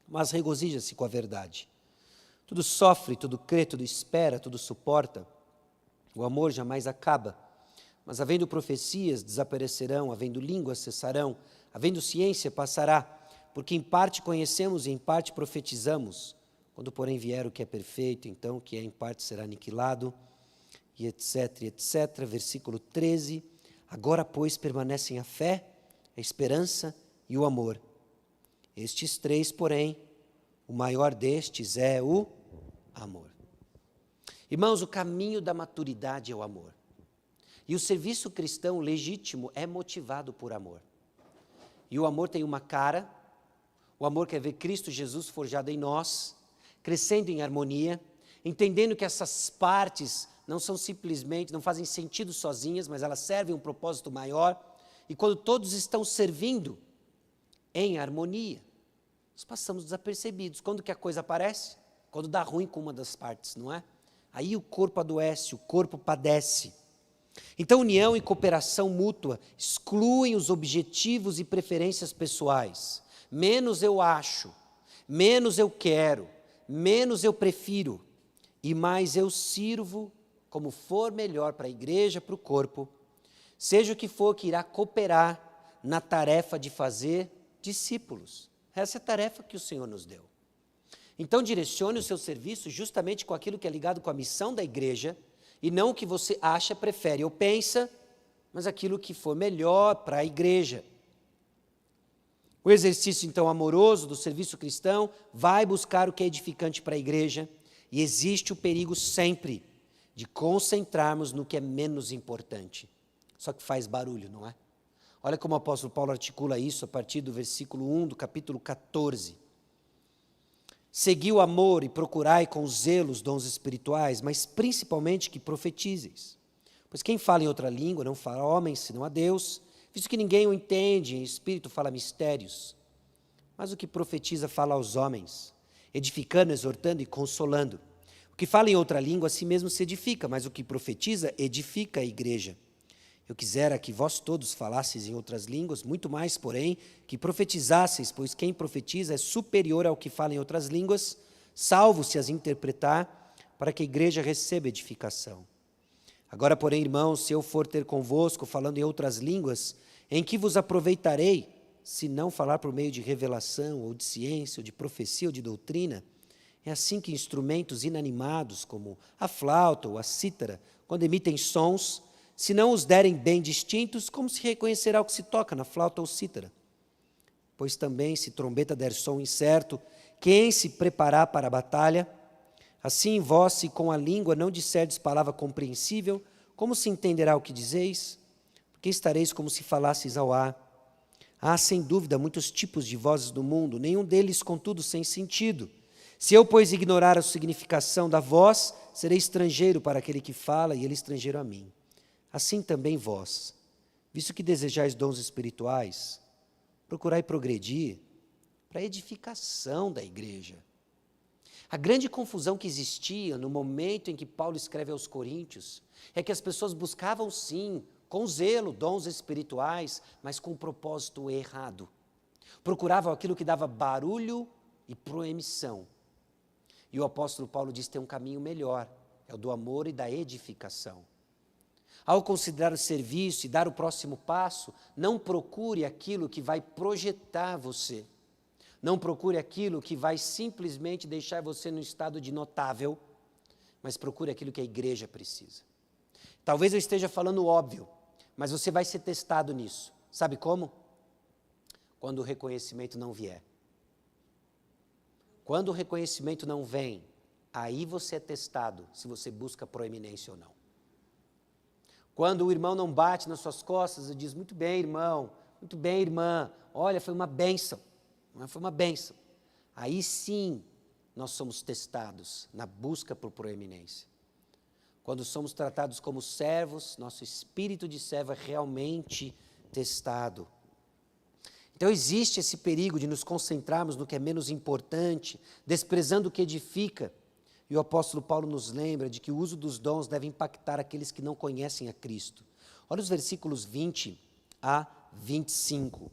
mas regozija-se com a verdade. Tudo sofre, tudo crê, tudo espera, tudo suporta. O amor jamais acaba, mas havendo profecias, desaparecerão, havendo línguas, cessarão, havendo ciência, passará, porque em parte conhecemos e em parte profetizamos. Quando, porém, vier o que é perfeito, então o que é em parte será aniquilado, e etc, etc. Versículo 13. Agora, pois, permanecem a fé, a esperança e o amor. Estes três, porém, o maior destes é o amor. Irmãos, o caminho da maturidade é o amor. E o serviço cristão legítimo é motivado por amor. E o amor tem uma cara, o amor quer ver Cristo Jesus forjado em nós, crescendo em harmonia, entendendo que essas partes não são simplesmente, não fazem sentido sozinhas, mas elas servem um propósito maior. E quando todos estão servindo em harmonia, nós passamos desapercebidos. Quando que a coisa aparece? Quando dá ruim com uma das partes, não é? Aí o corpo adoece, o corpo padece. Então, união e cooperação mútua excluem os objetivos e preferências pessoais. Menos eu acho, menos eu quero, menos eu prefiro, e mais eu sirvo como for melhor para a igreja, para o corpo, seja o que for que irá cooperar na tarefa de fazer discípulos. Essa é a tarefa que o Senhor nos deu. Então, direcione o seu serviço justamente com aquilo que é ligado com a missão da igreja, e não o que você acha, prefere ou pensa, mas aquilo que for melhor para a igreja. O exercício, então, amoroso do serviço cristão vai buscar o que é edificante para a igreja, e existe o perigo sempre de concentrarmos no que é menos importante. Só que faz barulho, não é? Olha como o apóstolo Paulo articula isso a partir do versículo 1 do capítulo 14. Segui o amor e procurai com zelo os dons espirituais, mas principalmente que profetizeis. Pois quem fala em outra língua não fala a homens, senão a Deus, visto que ninguém o entende, em espírito fala mistérios. Mas o que profetiza fala aos homens, edificando, exortando e consolando. O que fala em outra língua a si mesmo se edifica, mas o que profetiza edifica a igreja. Eu quisera que vós todos falasseis em outras línguas, muito mais, porém, que profetizasseis, pois quem profetiza é superior ao que fala em outras línguas, salvo se as interpretar, para que a igreja receba edificação. Agora, porém, irmãos, se eu for ter convosco falando em outras línguas, em que vos aproveitarei, se não falar por meio de revelação, ou de ciência, ou de profecia, ou de doutrina? É assim que instrumentos inanimados, como a flauta ou a cítara, quando emitem sons, se não os derem bem distintos, como se reconhecerá o que se toca na flauta ou cítara? Pois também, se trombeta der som incerto, quem se preparar para a batalha? Assim vós, se com a língua não disserdes palavra compreensível, como se entenderá o que dizeis? Porque estareis como se falasseis ao ar. Há, sem dúvida, muitos tipos de vozes do mundo, nenhum deles, contudo, sem sentido. Se eu, pois, ignorar a significação da voz, serei estrangeiro para aquele que fala, e ele estrangeiro a mim. Assim também vós, visto que desejais dons espirituais, procurai progredir para a edificação da igreja. A grande confusão que existia no momento em que Paulo escreve aos Coríntios é que as pessoas buscavam, sim, com zelo, dons espirituais, mas com um propósito errado. Procuravam aquilo que dava barulho e proemissão. E o apóstolo Paulo diz que tem um caminho melhor, é o do amor e da edificação. Ao considerar o serviço e dar o próximo passo, não procure aquilo que vai projetar você. Não procure aquilo que vai simplesmente deixar você num estado de notável, mas procure aquilo que a igreja precisa. Talvez eu esteja falando óbvio, mas você vai ser testado nisso. Sabe como? Quando o reconhecimento não vier. Quando o reconhecimento não vem, aí você é testado se você busca proeminência ou não. Quando o irmão não bate nas suas costas e diz, muito bem, irmão, muito bem, irmã, olha, foi uma bênção, foi uma bênção. Aí sim, nós somos testados na busca por proeminência. Quando somos tratados como servos, nosso espírito de servo é realmente testado. Então existe esse perigo de nos concentrarmos no que é menos importante, desprezando o que edifica. E o apóstolo Paulo nos lembra de que o uso dos dons deve impactar aqueles que não conhecem a Cristo. Olha os versículos 20 a 25.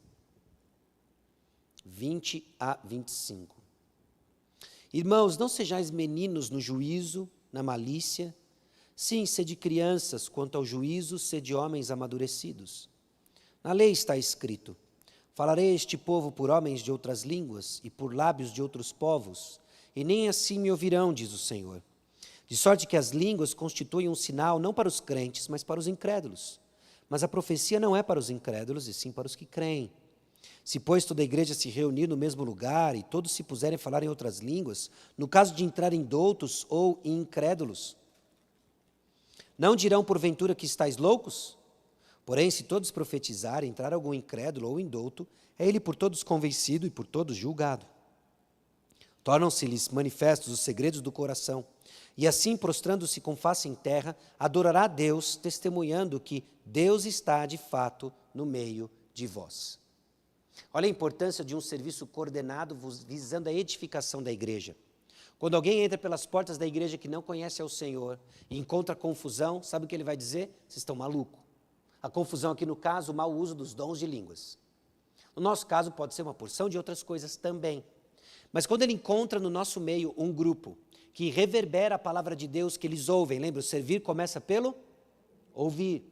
20 a 25. Irmãos, não sejais meninos no juízo, na malícia. Sim, sede crianças, quanto ao juízo, sede homens amadurecidos. Na lei está escrito, falarei a este povo por homens de outras línguas e por lábios de outros povos, e nem assim me ouvirão, diz o Senhor. De sorte que as línguas constituem um sinal não para os crentes, mas para os incrédulos. Mas a profecia não é para os incrédulos, e sim para os que creem. Se, pois, toda a igreja se reunir no mesmo lugar, e todos se puserem a falar em outras línguas, no caso de entrarem doutos ou incrédulos, não dirão porventura que estáis loucos? Porém, se todos profetizarem, entrar algum incrédulo ou indouto, é ele por todos convencido e por todos julgado. Tornam-se-lhes manifestos os segredos do coração, e assim, prostrando-se com face em terra, adorará a Deus, testemunhando que Deus está, de fato, no meio de vós. Olha a importância de um serviço coordenado visando a edificação da igreja. Quando alguém entra pelas portas da igreja que não conhece ao Senhor e encontra confusão, sabe o que ele vai dizer? Vocês estão malucos. A confusão aqui no caso, o mau uso dos dons de línguas. No nosso caso pode ser uma porção de outras coisas também. Mas quando ele encontra no nosso meio um grupo que reverbera a palavra de Deus que eles ouvem, lembra, o servir começa pelo ouvir.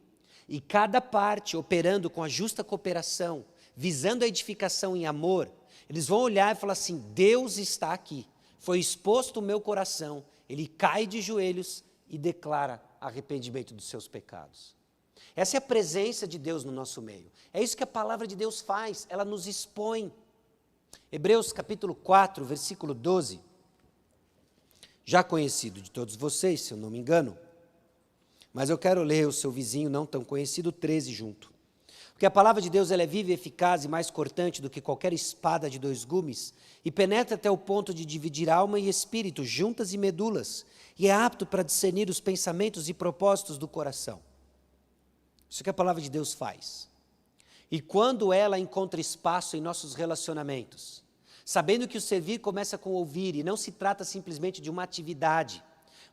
E cada parte operando com a justa cooperação, visando a edificação em amor, eles vão olhar e falar assim, Deus está aqui. Foi exposto o meu coração, ele cai de joelhos e declara arrependimento dos seus pecados. Essa é a presença de Deus no nosso meio. É isso que a palavra de Deus faz, ela nos expõe. Hebreus capítulo 4, versículo 12. Já conhecido de todos vocês, se eu não me engano. Mas eu quero ler o seu vizinho não tão conhecido, 13 junto. Porque a palavra de Deus ela é viva e eficaz e mais cortante do que qualquer espada de 2 gumes, e penetra até o ponto de dividir alma e espírito, juntas e medulas, e é apto para discernir os pensamentos e propósitos do coração. Isso que a palavra de Deus faz. E quando ela encontra espaço em nossos relacionamentos, sabendo que o servir começa com ouvir, e não se trata simplesmente de uma atividade,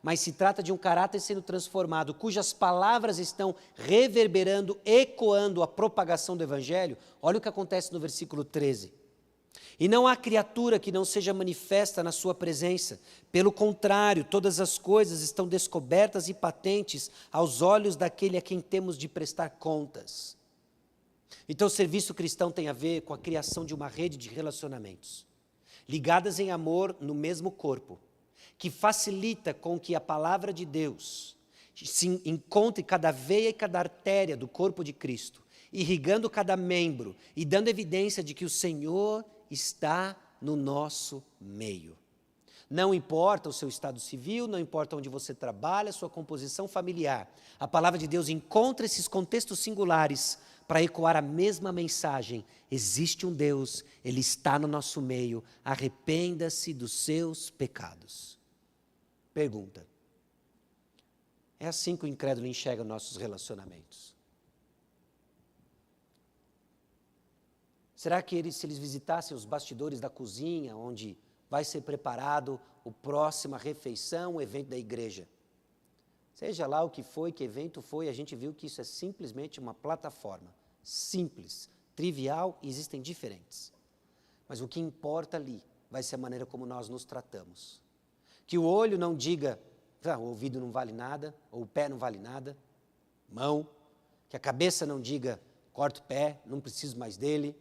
mas se trata de um caráter sendo transformado, cujas palavras estão reverberando, ecoando a propagação do Evangelho, olha o que acontece no versículo 13. E não há criatura que não seja manifesta na sua presença. Pelo contrário, todas as coisas estão descobertas e patentes aos olhos daquele a quem temos de prestar contas. Então, o serviço cristão tem a ver com a criação de uma rede de relacionamentos, ligadas em amor no mesmo corpo, que facilita com que a palavra de Deus se encontre cada veia e cada artéria do corpo de Cristo, irrigando cada membro e dando evidência de que o Senhor está no nosso meio. Não importa o seu estado civil, não importa onde você trabalha, sua composição familiar. A palavra de Deus encontra esses contextos singulares para ecoar a mesma mensagem. Existe um Deus, Ele está no nosso meio, arrependa-se dos seus pecados. Pergunta: é assim que o incrédulo enxerga nossos relacionamentos? Será que se eles visitassem os bastidores da cozinha, onde vai ser preparado a próxima refeição, o evento da igreja? Seja lá o que foi, que evento foi, a gente viu que isso é simplesmente uma plataforma. Simples, trivial, e existem diferentes. Mas o que importa ali vai ser a maneira como nós nos tratamos. Que o olho não diga, o ouvido não vale nada, ou o pé não vale nada, mão. Que a cabeça não diga, corta o pé, não preciso mais dele.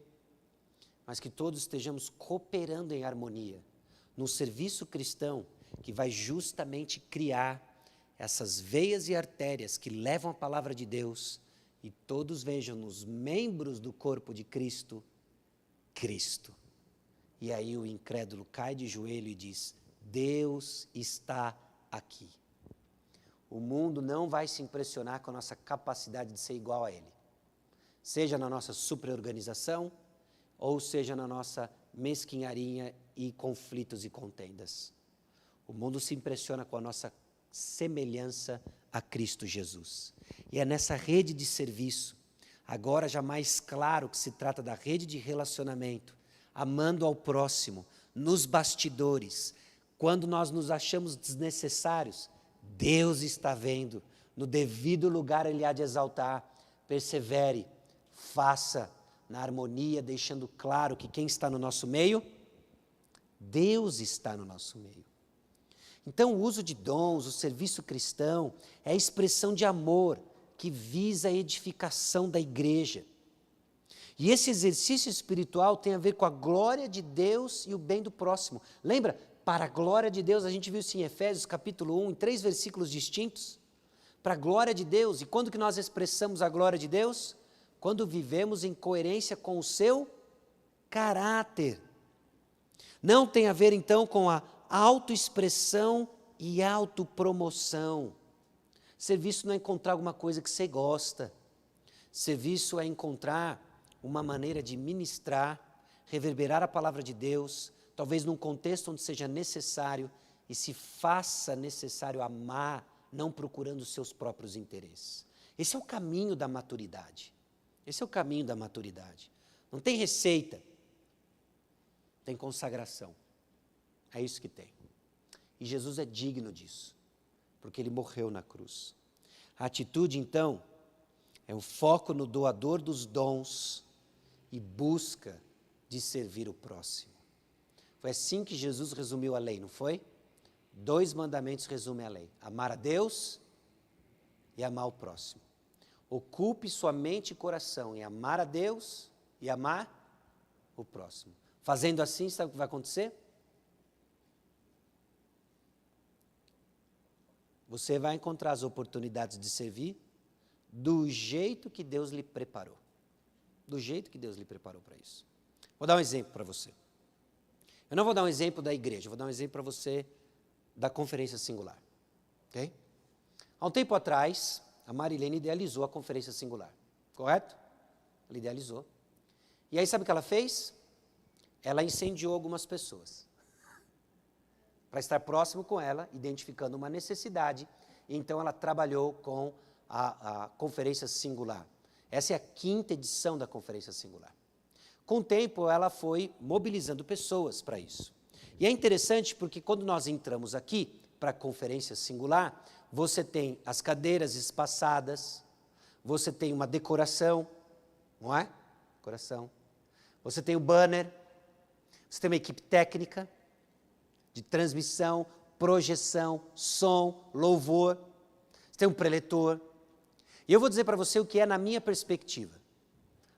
Mas que todos estejamos cooperando em harmonia, num serviço cristão que vai justamente criar essas veias e artérias que levam a palavra de Deus e todos vejam nos membros do corpo de Cristo, Cristo. E aí o incrédulo cai de joelho e diz: Deus está aqui. O mundo não vai se impressionar com a nossa capacidade de ser igual a Ele. Seja na nossa superorganização, ou seja na nossa mesquinharia e conflitos e contendas. O mundo se impressiona com a nossa semelhança a Cristo Jesus. E é nessa rede de serviço, agora já mais claro que se trata da rede de relacionamento, amando ao próximo, nos bastidores, quando nós nos achamos desnecessários, Deus está vendo, no devido lugar Ele há de exaltar. Persevere, faça na harmonia, deixando claro que quem está no nosso meio, Deus está no nosso meio. Então o uso de dons, o serviço cristão, é a expressão de amor que visa a edificação da igreja. E esse exercício espiritual tem a ver com a glória de Deus e o bem do próximo. Lembra? Para a glória de Deus, a gente viu isso em Efésios capítulo 1, em 3 versículos distintos. Para a glória de Deus. E quando que nós expressamos a glória de Deus? Quando vivemos em coerência com o seu caráter. Não tem a ver então com a autoexpressão e autopromoção. Serviço não é encontrar alguma coisa que você gosta. Serviço é encontrar uma maneira de ministrar, reverberar a palavra de Deus, talvez num contexto onde seja necessário e se faça necessário amar, não procurando os seus próprios interesses. Esse é o caminho da maturidade. Esse é o caminho da maturidade. Não tem receita, tem consagração. É isso que tem. E Jesus é digno disso, porque Ele morreu na cruz. A atitude, então, é o foco no doador dos dons e busca de servir o próximo. Foi assim que Jesus resumiu a lei, não foi? 2 mandamentos resumem a lei: amar a Deus e amar o próximo. Ocupe sua mente e coração em amar a Deus e amar o próximo. Fazendo assim, sabe o que vai acontecer? Você vai encontrar as oportunidades de servir do jeito que Deus lhe preparou. Do jeito que Deus lhe preparou para isso. Vou dar um exemplo para você. Eu não vou dar um exemplo da igreja, vou dar um exemplo para você da conferência singular. Ok? Há um tempo atrás, a Marilene idealizou a conferência singular. Correto? Ela idealizou. E aí sabe o que ela fez? Ela incendiou algumas pessoas. Para estar próximo com ela, identificando uma necessidade. E então ela trabalhou com a conferência singular. Essa é a 5ª edição da conferência singular. Com o tempo, ela foi mobilizando pessoas para isso. E é interessante porque quando nós entramos aqui para a conferência singular, você tem as cadeiras espaçadas, você tem uma decoração, não é? Decoração. Você tem o banner, você tem uma equipe técnica de transmissão, projeção, som, louvor. Você tem um preletor. E eu vou dizer para você o que é na minha perspectiva.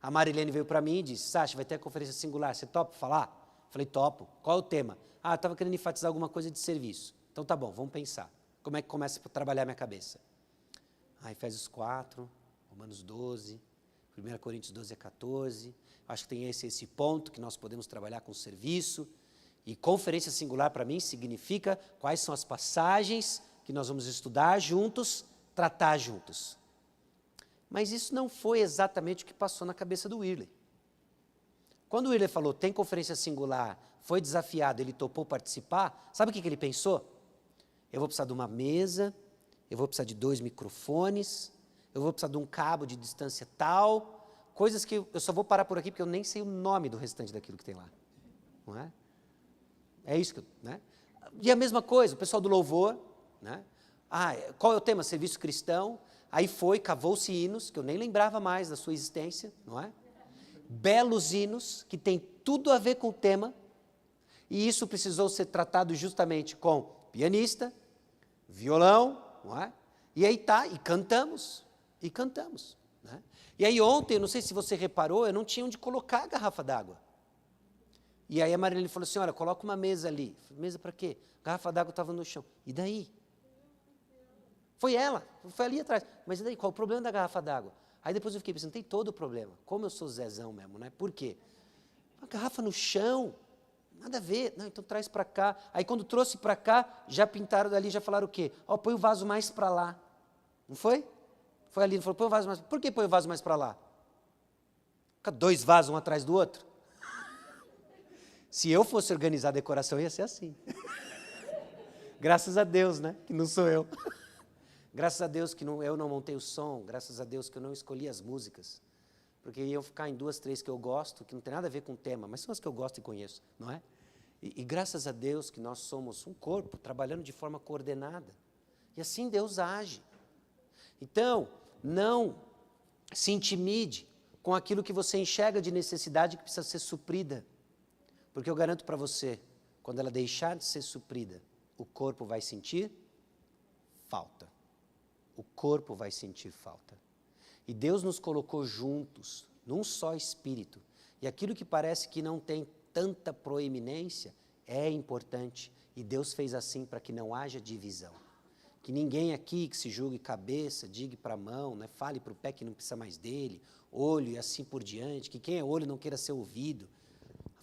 A Marilene veio para mim e disse: Sacha, vai ter a conferência singular, você topa falar? Falei: topo. Qual é o tema? Eu estava querendo enfatizar alguma coisa de serviço. Então tá bom, vamos pensar. Como é que começa a trabalhar a minha cabeça? Efésios 4, Romanos 12, 1 Coríntios 12 a 14. Acho que tem esse ponto que nós podemos trabalhar com serviço. E conferência singular para mim significa quais são as passagens que nós vamos estudar juntos, tratar juntos. Mas isso não foi exatamente o que passou na cabeça do Whirley. Quando o Whirley falou, tem conferência singular, foi desafiado, ele topou participar, sabe o que ele pensou? Eu vou precisar de uma mesa, eu vou precisar de 2 microfones, eu vou precisar de um cabo de distância tal, coisas que eu só vou parar por aqui porque eu nem sei o nome do restante daquilo que tem lá. Não é? É isso que né? E a mesma coisa, o pessoal do louvor, né? Qual é o tema? Serviço cristão. Aí cavou-se hinos, que eu nem lembrava mais da sua existência, não é? Belos hinos, que tem tudo a ver com o tema, e isso precisou ser tratado justamente com pianista, violão, não é? E aí e cantamos, né? E aí ontem, não sei se você reparou, eu não tinha onde colocar a garrafa d'água. E aí a Marilene falou assim, olha, coloca uma mesa ali. Falei, mesa para quê? A garrafa d'água estava no chão. E daí? Foi ela, foi ali atrás. Mas e daí, qual o problema da garrafa d'água? Aí depois eu fiquei pensando, tem todo o problema. Como eu sou Zezão mesmo, né? Por quê? Uma garrafa no chão, Nada a ver. Não, então traz para cá. Aí quando trouxe para cá, já pintaram dali, já falaram o quê? Ó, põe o vaso mais para lá. Não foi? Foi ali, falou, põe o vaso mais. Por que põe o vaso mais para lá? Fica 2 vasos um atrás do outro. Se eu fosse organizar a decoração, ia ser assim. Graças a Deus, né? Que não sou eu. Graças a Deus que eu não montei o som. Graças a Deus que eu não escolhi as músicas. Porque iam ficar em 2, 3 que eu gosto, que não tem nada a ver com o tema, mas são as que eu gosto e conheço, não é? E graças a Deus que nós somos um corpo, trabalhando de forma coordenada. E assim Deus age. Então, não se intimide com aquilo que você enxerga de necessidade que precisa ser suprida. Porque eu garanto para você, quando ela deixar de ser suprida, o corpo vai sentir falta. O corpo vai sentir falta. E Deus nos colocou juntos, num só espírito. E aquilo que parece que não tem tanta proeminência, é importante. E Deus fez assim para que não haja divisão. Que ninguém aqui que se julgue cabeça, diga para a mão, né, fale para o pé que não precisa mais dele, olho e assim por diante, que quem é olho não queira ser ouvido.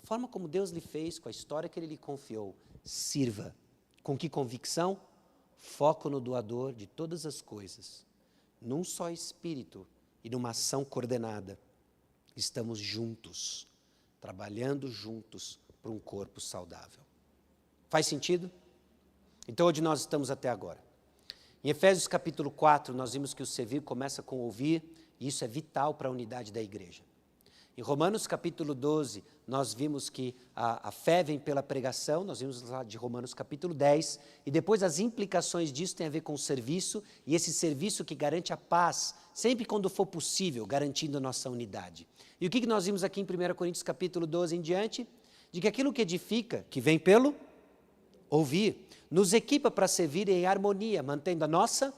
A forma como Deus lhe fez, com a história que Ele lhe confiou, sirva. Com que convicção? Foco no doador de todas as coisas. Num só espírito e numa ação coordenada. Estamos juntos, trabalhando juntos para um corpo saudável. Faz sentido? Então, onde nós estamos até agora? Em Efésios capítulo 4, nós vimos que o servir começa com ouvir, e isso é vital para a unidade da igreja. Em Romanos capítulo 12, nós vimos que a fé vem pela pregação, nós vimos lá de Romanos capítulo 10, e depois as implicações disso têm a ver com o serviço, e esse serviço que garante a paz, sempre quando for possível, garantindo a nossa unidade. E o que nós vimos aqui em 1 Coríntios capítulo 12 em diante? De que aquilo que edifica, que vem pelo ouvir, nos equipa para servir em harmonia, mantendo a nossa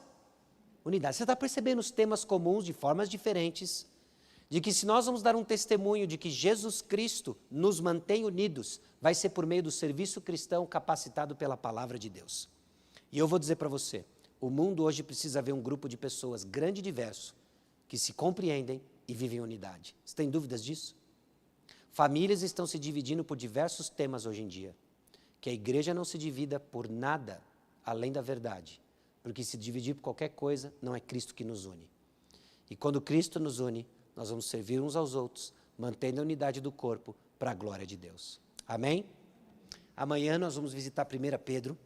unidade. Você está percebendo os temas comuns de formas diferentes, de que se nós vamos dar um testemunho de que Jesus Cristo nos mantém unidos, vai ser por meio do serviço cristão capacitado pela palavra de Deus. E eu vou dizer para você, o mundo hoje precisa ver um grupo de pessoas grande e diverso, que se compreendem e vivem em unidade. Você tem dúvidas disso? Famílias estão se dividindo por diversos temas hoje em dia. Que a igreja não se divida por nada além da verdade, porque se dividir por qualquer coisa, não é Cristo que nos une. E quando Cristo nos une, nós vamos servir uns aos outros, mantendo a unidade do corpo para a glória de Deus. Amém? Amanhã nós vamos visitar 1 Pedro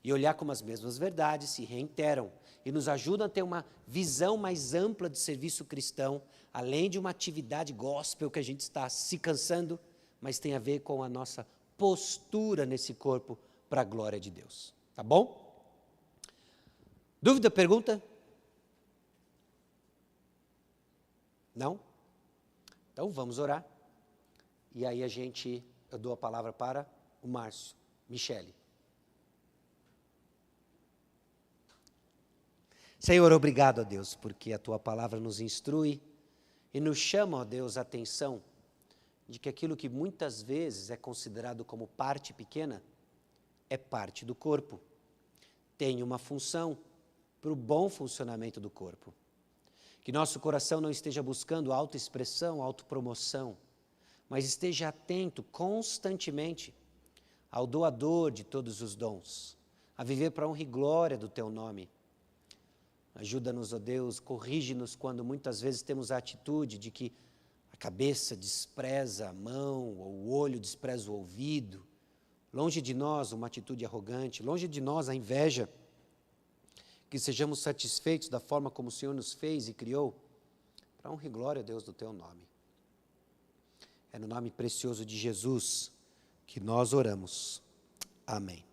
e olhar como as mesmas verdades se reiteram e nos ajudam a ter uma visão mais ampla de serviço cristão, além de uma atividade gospel que a gente está se cansando, mas tem a ver com a nossa postura nesse corpo para a glória de Deus. Tá bom? Dúvida, pergunta? Não? Então vamos orar. E aí eu dou a palavra para o Márcio, Michele. Senhor, obrigado a Deus, porque a Tua palavra nos instrui e nos chama, ó Deus, a atenção de que aquilo que muitas vezes é considerado como parte pequena, é parte do corpo. Tem uma função para o bom funcionamento do corpo. Que nosso coração não esteja buscando autoexpressão, autopromoção, mas esteja atento constantemente ao doador de todos os dons, a viver para a honra e glória do Teu nome. Ajuda-nos, ó Deus, corrige-nos quando muitas vezes temos a atitude de que a cabeça despreza a mão, ou o olho despreza o ouvido. Longe de nós uma atitude arrogante, longe de nós a inveja. Que sejamos satisfeitos da forma como o Senhor nos fez e criou, para a honra e glória, Deus, do Teu nome. É no nome precioso de Jesus que nós oramos. Amém.